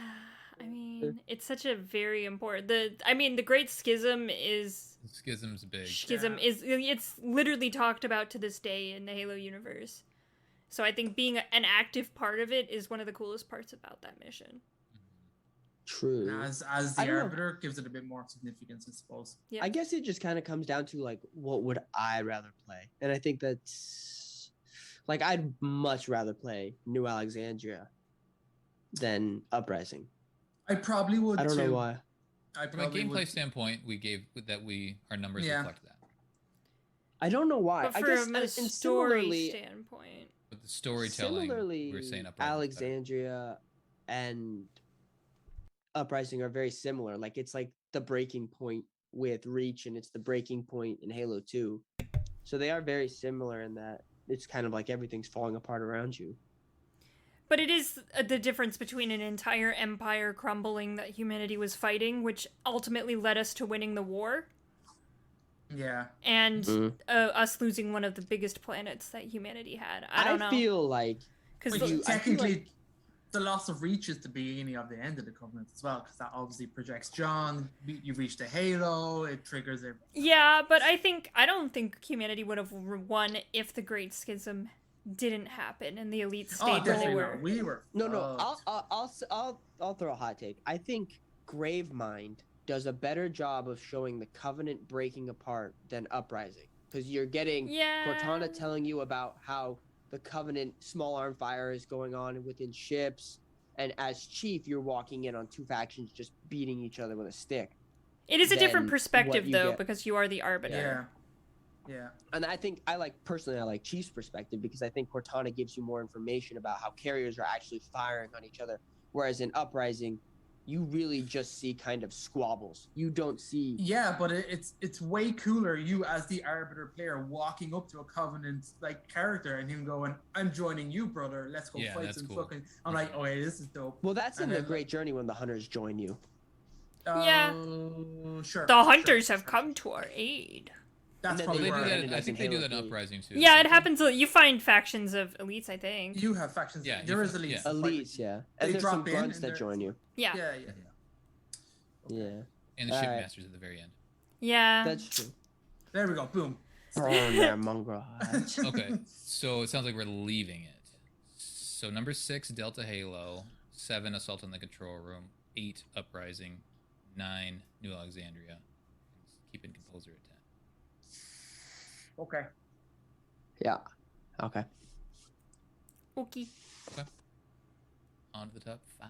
I mean, it's such a very important. The Great Schism is. Schism's big. Schism it's literally talked about to this day in the Halo universe. So I think being an active part of it is one of the coolest parts about that mission. True. And as the Arbiter gives it a bit more significance, I suppose. Yeah. I guess it just kind of comes down to like, what would I rather play? And I think that's like, I'd much rather play New Alexandria than Uprising. I probably would. I don't know why. From a gameplay standpoint, our numbers reflect that. I don't know why. But from a story standpoint. But the storytelling, we were saying Uprising. Alexandria and Uprising are very similar. Like, it's like the breaking point with Reach, and it's the breaking point in Halo 2. So they are very similar in that it's kind of like everything's falling apart around you. But it is the difference between an entire empire crumbling that humanity was fighting, which ultimately led us to winning the war. Yeah. And us losing one of the biggest planets that humanity had. I don't know. I feel like... Because technically, the loss of reach is the beginning of the end of the Covenant as well, because that obviously projects John. You reach the Halo, it triggers it. Yeah, but I don't think humanity would have won if the Great Schism didn't happen and the elites stayed where they were. We were. No. I'll throw a hot take. I think Gravemind does a better job of showing the Covenant breaking apart than Uprising, because you're getting Cortana telling you about how the Covenant small arm fire is going on within ships, and as Chief, you're walking in on two factions just beating each other with a stick. It is a different perspective, though, because you are the Arbiter. Yeah. And I think I like Chief's perspective, because I think Cortana gives you more information about how carriers are actually firing on each other, whereas in Uprising, you really just see kind of squabbles. You don't see... Yeah, but it's way cooler, you as the Arbiter player walking up to a Covenant like character and him going, "I'm joining you, brother. Let's go fight some fucking..." I'm like, "Oh, yeah, this is dope." Well, that's in the Great Journey when the Hunters join you. Sure. The Hunters have come to our aid. That's probably I think they do that in Uprising too. Yeah, it happens. You find factions of elites, I think. You have factions. Yeah, there is elites. Elites, yeah. And there's some grunts that join you. Yeah. Yeah. And the shipmasters at the very end. Yeah. That's true. There we go. Boom. Burn their mongrel. Okay, so it sounds like we're leaving it. So number 6, Delta Halo. 7, Assault on the Control Room. 8, Uprising. 9, New Alexandria. Keeping Composer at 10. Okay. Yeah. Okay. Okay. On to the top 5.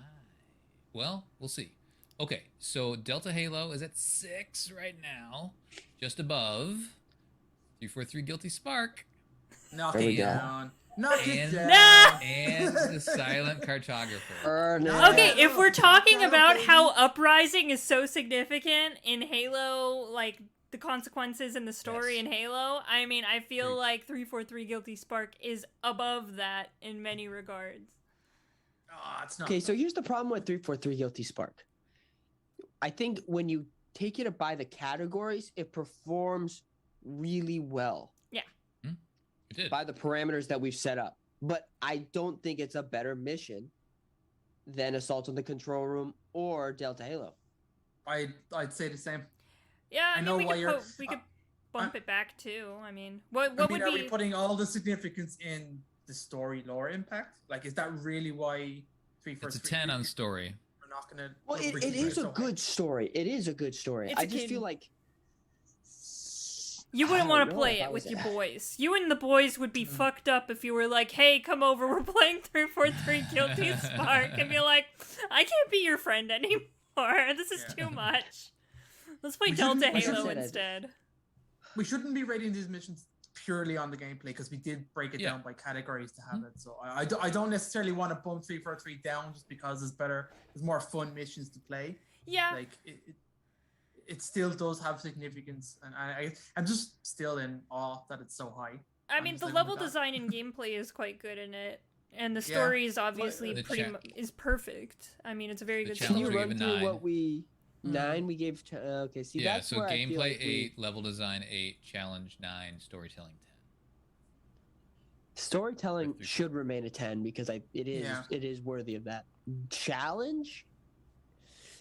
Well, we'll see. Okay, so Delta Halo is at 6 right now. Just above 343 Guilty Spark. Knock it down. Knock it down. No! And the Silent Cartographer. Okay, if we're talking about how Uprising is so significant in Halo, like the consequences in the story in Halo, I mean, I feel like 343 Guilty Spark is above that in many regards. It's not. Okay, so here's the problem with 343 Guilty Spark. I think when you take it by the categories, it performs really well. Yeah. It did. By the parameters that we've set up. But I don't think it's a better mission than Assault on the Control Room or Delta Halo. I'd say the same. Yeah, I mean, we could bump it back too. I mean, what would be... Are we putting all the significance in the story lore impact? Like, is that really why 343? It's a 10 on story. We're not gonna. Well, it is a good story. It is a good story. I just feel like you wouldn't want to play it with your boys. You and the boys would be fucked up if you were like, "Hey, come over. We're playing 343 Guilty Spark," and be like, "I can't be your friend anymore. This is too much. Let's play Delta Halo instead." We shouldn't be rating these missions purely on the gameplay, because we did break it down by categories to have it. So I don't necessarily want to bump 343 down just because there's more fun missions to play. Yeah. Like it still does have significance, and I'm just still in awe that it's so high. I mean, the level design and gameplay is quite good in it, and the story is obviously is perfect. I mean, it's a very good story. Can you run through what we 9 we gave? Okay, see, that's so where gameplay I feel like 8, level design 8, challenge 9, storytelling 10. Storytelling should remain a 10 because it is worthy of that challenge.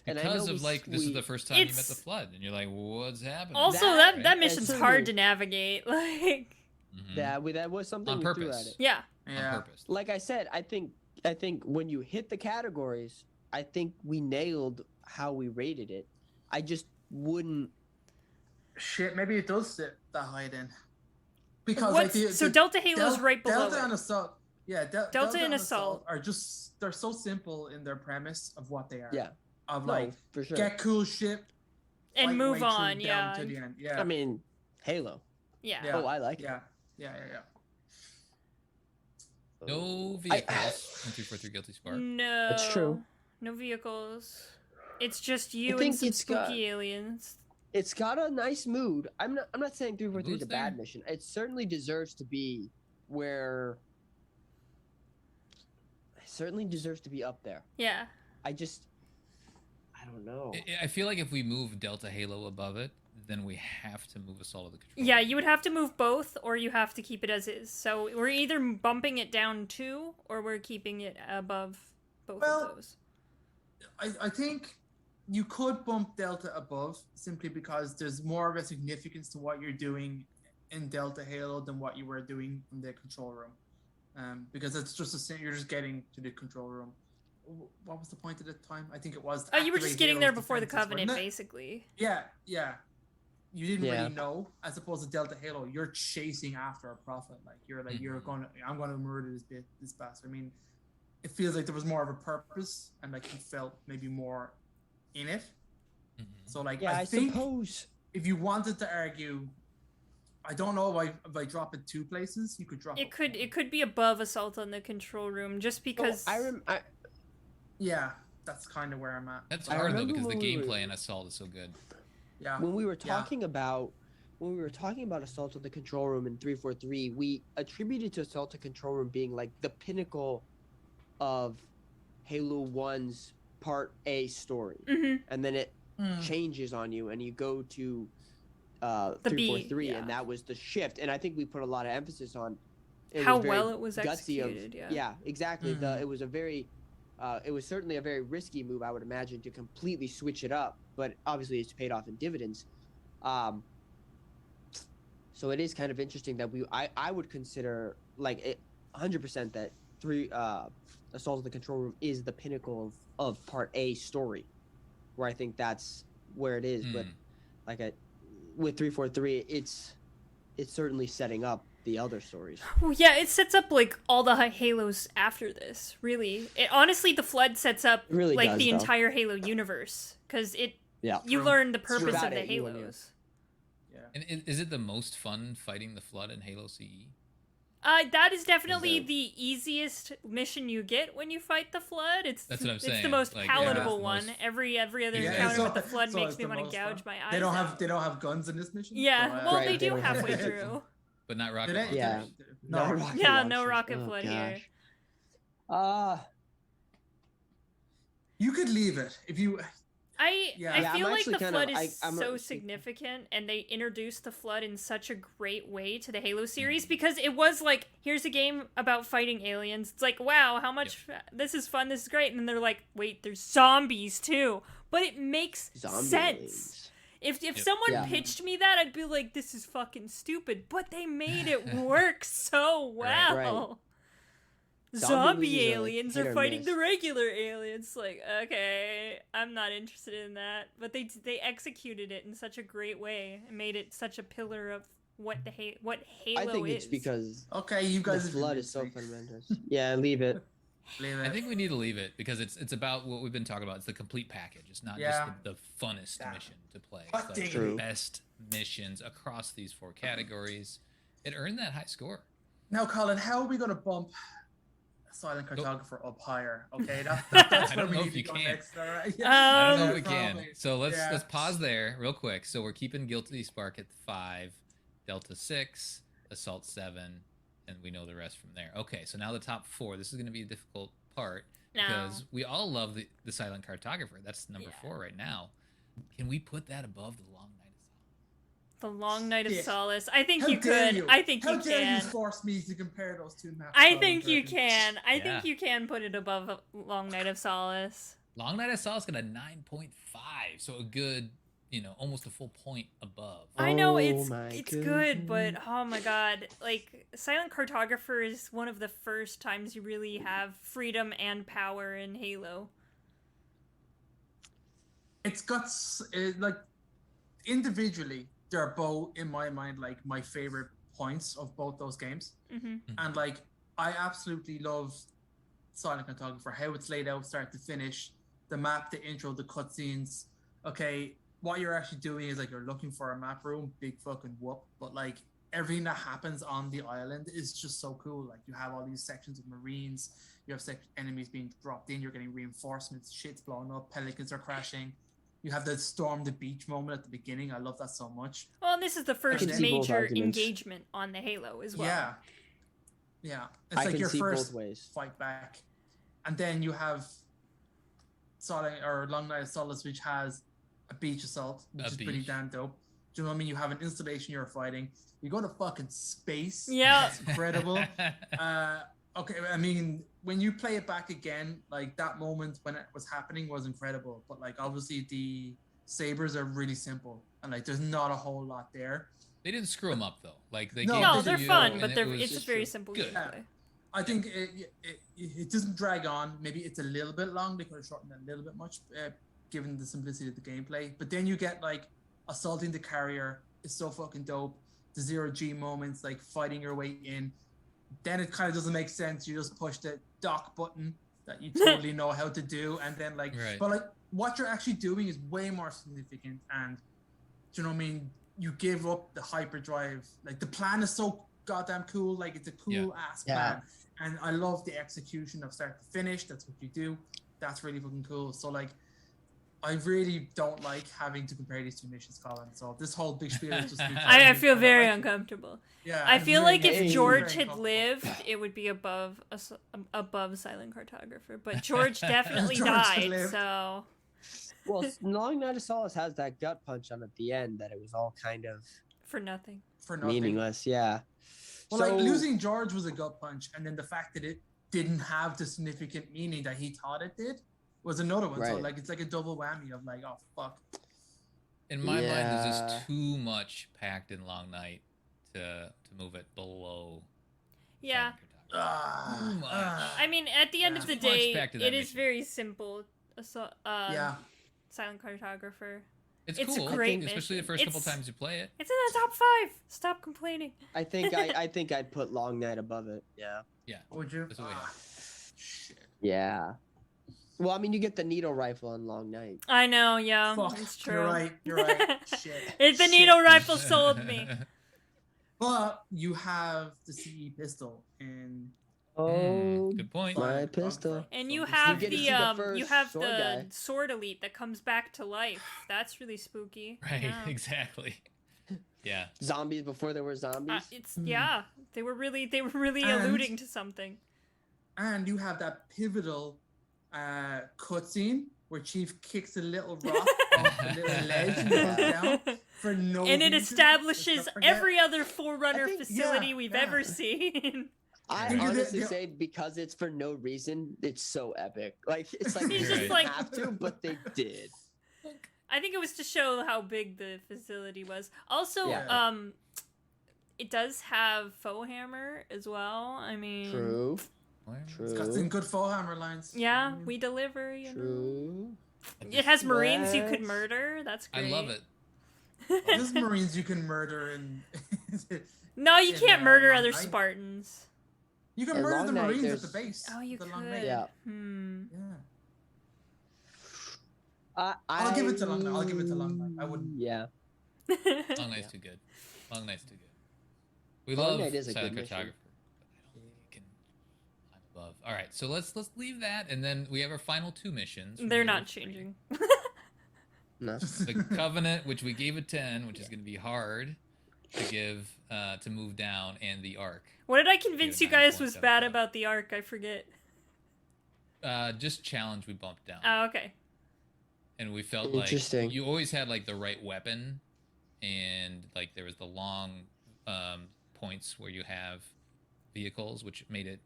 Because of this is the first time you met the Flood, and you're like, what's happening? Also, that mission's hard to navigate. Like that was something on we purpose. threw at it. Yeah, on purpose. Like I said, I think when you hit the categories, I think we nailed how we rated it. I just wouldn't. Shit, maybe it does sit that high then. Because so Delta Halo's right below Delta and Assault. Yeah, Delta and Assault are just, they're so simple in their premise of what they are. Yeah. For sure. Get cool ship and move on. Down to the end. Yeah. I mean, Halo. Yeah. Oh, I like it. Yeah. No vehicles in 343 Guilty Spark. No. That's true. No vehicles. It's just you and some spooky aliens. It's got a nice mood. I'm not saying 343 is a bad mission. It certainly deserves to be where it certainly deserves to be up there. Yeah. I don't know. I feel like if we move Delta Halo above it, then we have to move Assault of the Control. Yeah, you would have to move both, or you have to keep it as is. So we're either bumping it down 2, or we're keeping it above both of those. I think you could bump Delta above simply because there's more of a significance to what you're doing in Delta Halo than what you were doing in the control room. Because it's just the same, you're just getting to the control room. What was the point at the time? I think it was. Oh, you were just getting there before the Covenant, basically. Yeah. You didn't really know, as opposed to Delta Halo, you're chasing after a prophet. Like you're like I'm gonna murder this bastard. I mean, it feels like there was more of a purpose, and like you felt maybe more in it. So like I think suppose if you wanted to argue, I don't know if I drop it 2 places, you could drop it. It could be above Assault on the Control Room, just because. Yeah, that's kind of where I'm at. That's hard though because the gameplay in Assault is so good. Yeah. When we were talking about Assault on the Control Room in 343, we attributed to Assault on the Control Room being like the pinnacle of Halo 1's Part A story, and then it changes on you, and you go to 343, and that was the shift. And I think we put a lot of emphasis on how well it was executed. Yeah, exactly. It was a very it was certainly a very risky move, I would imagine, to completely switch it up, but obviously it's paid off in dividends. So it is kind of interesting that I would consider like 100% that Assault of the Control Room is the pinnacle of Part A story, where I think that's where it is. But like with 343, it's certainly setting up the other stories. Well, yeah, it sets up like all the Halos after this. Really, honestly, the Flood sets up really like the entire Halo universe, because you learn the purpose of the Halos. Yeah. And is it the most fun fighting the Flood in Halo CE? That is definitely the easiest mission you get when you fight the Flood. That's what I'm saying. It's the most palatable one. Every other encounter with the Flood makes me want to gouge my eyes. They don't have guns in this mission. Yeah, well, they do halfway through. But not rocket. Yeah. No rocket flood here. You could leave it if you. I feel like the Flood is so significant, and they introduced the Flood in such a great way to the Halo series, because it was like, here's a game about fighting aliens. It's like, wow, how much this is fun, this is great, and then they're like, wait, there's zombies too. But it makes sense. If someone pitched me that, I'd be like, this is fucking stupid. But they made it work so well. Right. Zombie aliens are fighting the regular aliens. Like, okay, I'm not interested in that. But they executed it in such a great way and made it such a pillar of what Halo is. I think it's because you guys, the Flood is so fundamental. Yeah, leave it. I think we need to leave it because it's about what we've been talking about. It's the complete package. It's not just the funnest mission to play. It's like the best missions across these 4 categories. It earned that high score. Now, Colin, how are we going to bump Silent Cartographer up higher? Okay, that's I don't know if you can. Next, all right? I don't know if we can. So let's pause there real quick. So we're keeping Guilty Spark at 5, Delta 6, Assault 7. And we know the rest from there. Okay, so now the top 4. This is going to be a difficult part because we all love the Silent Cartographer. That's number 4 right now. Can we put that above the Long Night of Solace? The Long Night of Solace. I think you could. I think you can. How dare you force me to compare those 2 maps? I think you can. I think you can put it above Long Night of Solace. Long Night of Solace got a 9.5, so a good, almost a full point above. I know it's good, but oh my god, like Silent Cartographer is one of the first times you really have freedom and power in Halo. It's got like individually, they're both in my mind like my favorite points of both those games, and like I absolutely love Silent Cartographer, how it's laid out start to finish, the map, the intro, the cutscenes. Okay, what you're actually doing is like you're looking for a map room, big fucking whoop, but like everything that happens on the island is just so cool. Like you have all these sections of Marines, you have enemies being dropped in, you're getting reinforcements, shit's blowing up, pelicans are crashing. You have the storm the beach moment at the beginning. I love that so much. Well, and this is the first major engagement on the Halo as well. Yeah. Yeah, it's like your first fight back, and then you have Long Night of Solace, which has a beach assault, which is pretty damn dope. Do you know what I mean? You have an installation you're fighting. You go to fucking space. Yeah, that's incredible. Okay, I mean, when you play it back again, like that moment when it was happening was incredible. But like, obviously, the sabers are really simple, and like, there's not a whole lot there. They didn't screw them up though. Like they they're fun, but it's just very simple gameplay. I think it doesn't drag on. Maybe it's a little bit long. They could have shortened it a little bit much, given the simplicity of the gameplay. But then you get like assaulting the carrier is so fucking dope. The 0G moments, like fighting your way in. Then it kind of doesn't make sense. You just push the dock button that you totally know how to do, and then like, but like what you're actually doing is way more significant. And do you know what I mean? You give up the hyperdrive. Like the plan is so goddamn cool. Like it's a cool ass plan, and I love the execution of start to finish. That's what you do. That's really fucking cool. So like, I really don't like having to compare these two missions, Colin. So this whole big spiel is just. I feel very uncomfortable. Yeah, I feel like if George had lived, it would be above Silent Cartographer. But George definitely died, so. Well, Long Night of Solace has that gut punch on at the end that it was all kind of for nothing. Meaningless, yeah. Well, like losing George was a gut punch, and then the fact that it didn't have the significant meaning that he thought it did was another one. So like it's like a double whammy of like, oh fuck. In my mind, there's just too much packed in Long Night to move it below. Yeah. I mean, at the end of the day, it is very simple. Silent Cartographer. It's cool, a great especially the first couple times you play it. It's in the top 5. Stop complaining. I think I'd put Long Night above it. Yeah. Yeah. Would you? Shit. Yeah. Well, I mean, you get the needle rifle on Long Night. I know. Yeah, fuck, it's true. You're right. Shit. The needle rifle sold me. But you have the CE pistol and. Good point. My pistol. And you have the sword elite that comes back to life. That's really spooky. Right, exactly. Yeah. Zombies before there were zombies. They were really alluding to something. And you have that pivotal cutscene where Chief kicks a little rock off a little ledge and goes down for no reason. And it establishes every other Forerunner facility we've ever seen. I honestly say because it's for no reason, it's so epic. Like it's like they didn't have to, but they did. I think it was to show how big the facility was. Also, it does have faux hammer as well. I mean, true. It's got some good faux hammer lines. Yeah, we deliver. You know. It has Marines you could murder. That's great. I love it. There's Marines you can murder and. No, you can't murder other Spartans. You can murder the Marines at the base. Oh, you could. Yeah. I'll give it to Long Night. I wouldn't. Yeah. Long Night's too good. Long Night's too good. We love Silent Cartographer. Above. All right, so let's leave that, and then we have our final 2 missions. They're not changing. No. The Covenant, which we gave a 10, which is going to be hard to give to move down, and the Ark. What did I convince you guys was bad about the Ark? I forget. Just challenge we bumped down. Oh, okay. And we felt like you always had like the right weapon, and like there was the long points where you have vehicles, which made it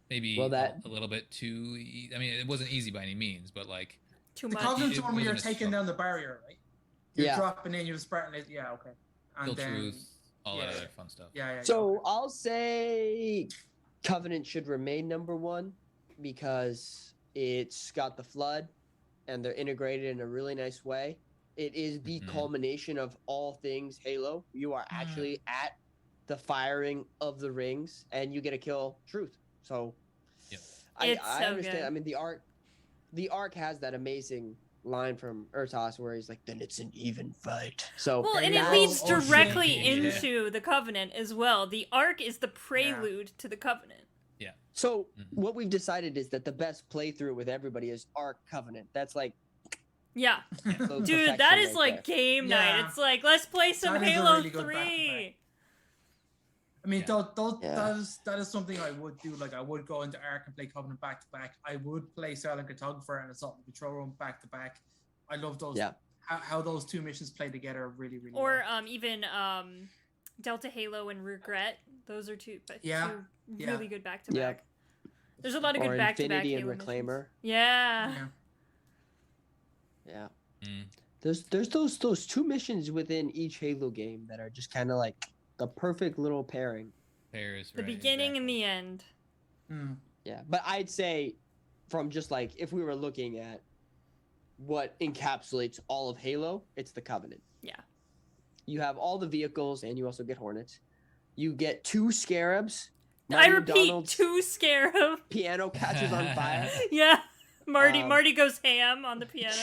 maybe a little bit too. I mean, it wasn't easy by any means, but like too much. The Covenant's one where you're taking down the barrier, right? You're dropping in, you're Spartan. Yeah, okay. And then, truth, all that other fun stuff. So I'll say Covenant should remain number 1 because it's got the flood, and they're integrated in a really nice way. It is the culmination of all things Halo. You are actually at the firing of the rings, and you get to kill Truth. So I understand. Good. I mean, the Ark has that amazing line from Urtas where he's like, then it's an even fight. So and it leads directly into the Covenant as well. The Ark is the prelude to the Covenant. Yeah. So what we've decided is that the best playthrough with everybody is Ark Covenant. That's like dude, that is like game night. It's like, let's play some Halo 3. I mean, that is something I would do. Like, I would go into Ark and play Covenant back to back. I would play Silent Cartographer and Assault and Patrol Room back to back. I love those. Yeah. How those two missions play together really, really or well. Even Delta Halo and Regret. Those are two really good back to back. There's a lot of good back to back Infinity and Reclaimer. Yeah. There's those two missions within each Halo game that are just kind of like the perfect little pairing. Pairs. The beginning and the end. Yeah, but I'd say from just like if we were looking at what encapsulates all of Halo, it's the Covenant. Yeah. You have all the vehicles, and you also get Hornets. You get 2 Scarabs. I repeat, 2 Scarab. Piano catches on fire. Yeah. Marty goes ham on the piano.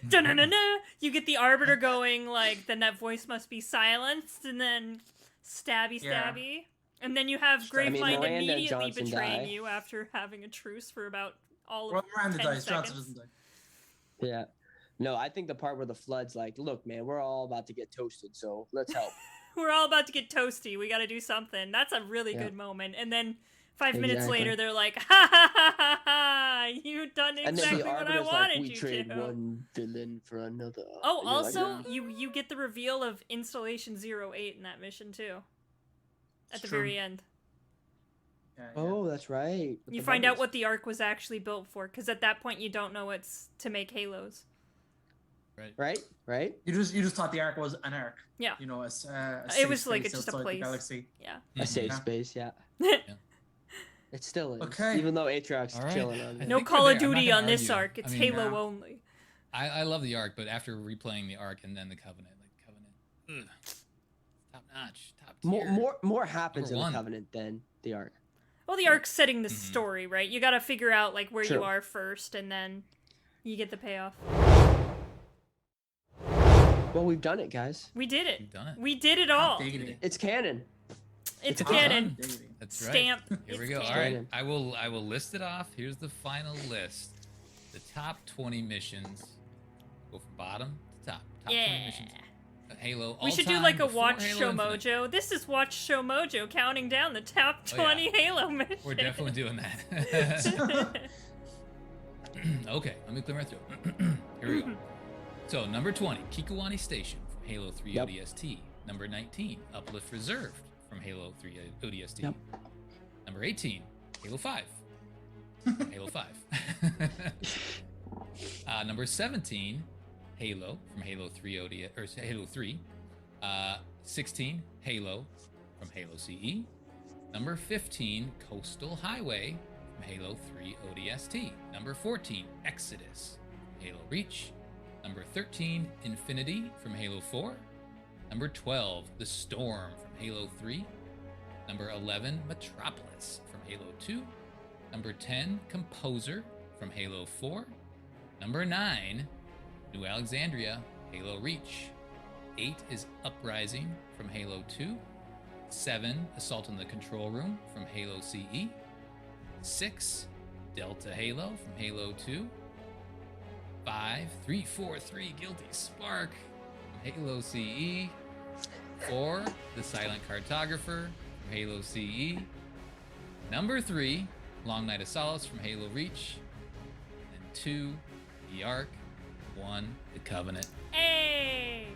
Da-na-na-na. You get the Arbiter going, like, then that voice must be silenced, and then stabby. And then you have Gravemind immediately betraying you after having a truce for about all of 10 seconds. Yeah. No, I think the part where the Flood's like, look, man, we're all about to get toasted, so let's help. We're all about to get toasty. We got to do something. That's a really good moment. And then 5 minutes later, they're like, ha ha ha ha ha! You done exactly what I wanted you to. We trade one villain for another. Oh, also, you get the reveal of Installation 08 in that mission too. At the very end. Oh, that's right. You find out what the Ark was actually built for, because at that point you don't know it's to make Halos. Right. You just thought the Ark was an Ark. Yeah. You know, it was like just a place. Galaxy. Yeah. A safe space. Yeah. It still is. Okay. Even though Atriox is chilling on it. No Call of Duty on this Ark. It's Halo only. I love the Ark, but after replaying the Ark and then the Covenant, top notch, top tier. More happens in the Covenant than the Ark. Well, the Ark's setting the story, right? You got to figure out like where you are first, and then you get the payoff. Well, we've done it, guys. We did it. We've done it. We did it all. It's canon. It's canon. That's right. Stamp. Here we go. Canon. All right. I will list it off. Here's the final list. The top 20 missions. Go from bottom to top. Top 20 missions. Halo. We should do like a Watch Show Mojo. This is Watch Show Mojo counting down the top 20 Halo missions. We're definitely doing that. Okay, let me clear my throat. Here we go. So, number 20, Kikuwani Station from Halo 3 ODST. Number 19, Uplift Reserved from Halo 3 ODST. Yep. Number 18, Halo 5. From Halo 5. Number 17, Halo from Halo 3 ODS, or Halo 3. 16, Halo from Halo CE. Number 15, Coastal Highway from Halo 3 ODST. Number 14, Exodus from Halo Reach. Number 13, Infinity from Halo 4. Number 12, The Storm from Halo 3. Number 11, Metropolis from Halo 2. Number 10, Composer from Halo 4. Number 9, New Alexandria, Halo Reach. 8 is Uprising from Halo 2. 7, Assault on the Control Room from Halo CE. 6, Delta Halo from Halo 2. 5, 343 Guilty Spark from Halo CE. 4, The Silent Cartographer from Halo CE. Number 3, Long Night of Solace from Halo Reach. And 2, The Ark. 1, The Covenant. Hey!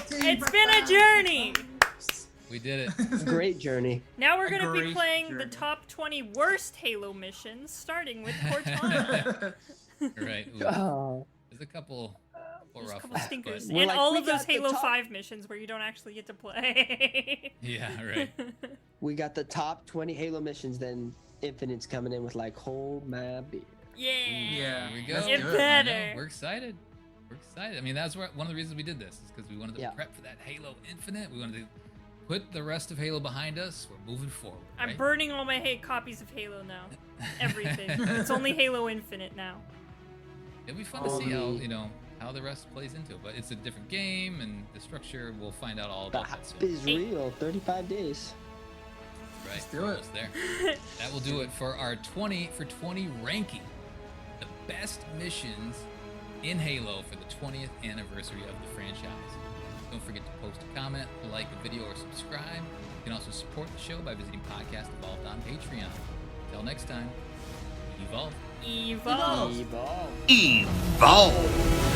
It's been a journey! We did it. Great journey. Now we're going to be playing the top 20 worst Halo missions, starting with Cortana. Right. There's a couple rough ones. Stinkers. And all of those Halo 5 missions where you don't actually get to play. Yeah, right. We got the top 20 Halo missions, then Infinite's coming in with like, hold my beer. Yeah. Here we go. Get better. We're excited. I mean, that's one of the reasons we did this, is because we wanted to prep for that Halo Infinite. We wanted to put the rest of Halo behind us. We're moving forward. I'm burning all my copies of Halo now. Everything. It's only Halo Infinite now. It'll be fun to see how the rest plays into it. But it's a different game, and the structure, we'll find out all about that soon. Is real. 35 days. Right. Let's do it. There. That will do it for our 20 for 20 ranking. The best missions in Halo for the 20th anniversary of the franchise. Don't forget to post a comment, like a video, or subscribe. You can also support the show by visiting Podcast Evolved on Patreon. Until next time, evolve. Evolve. Evolve. Evolve.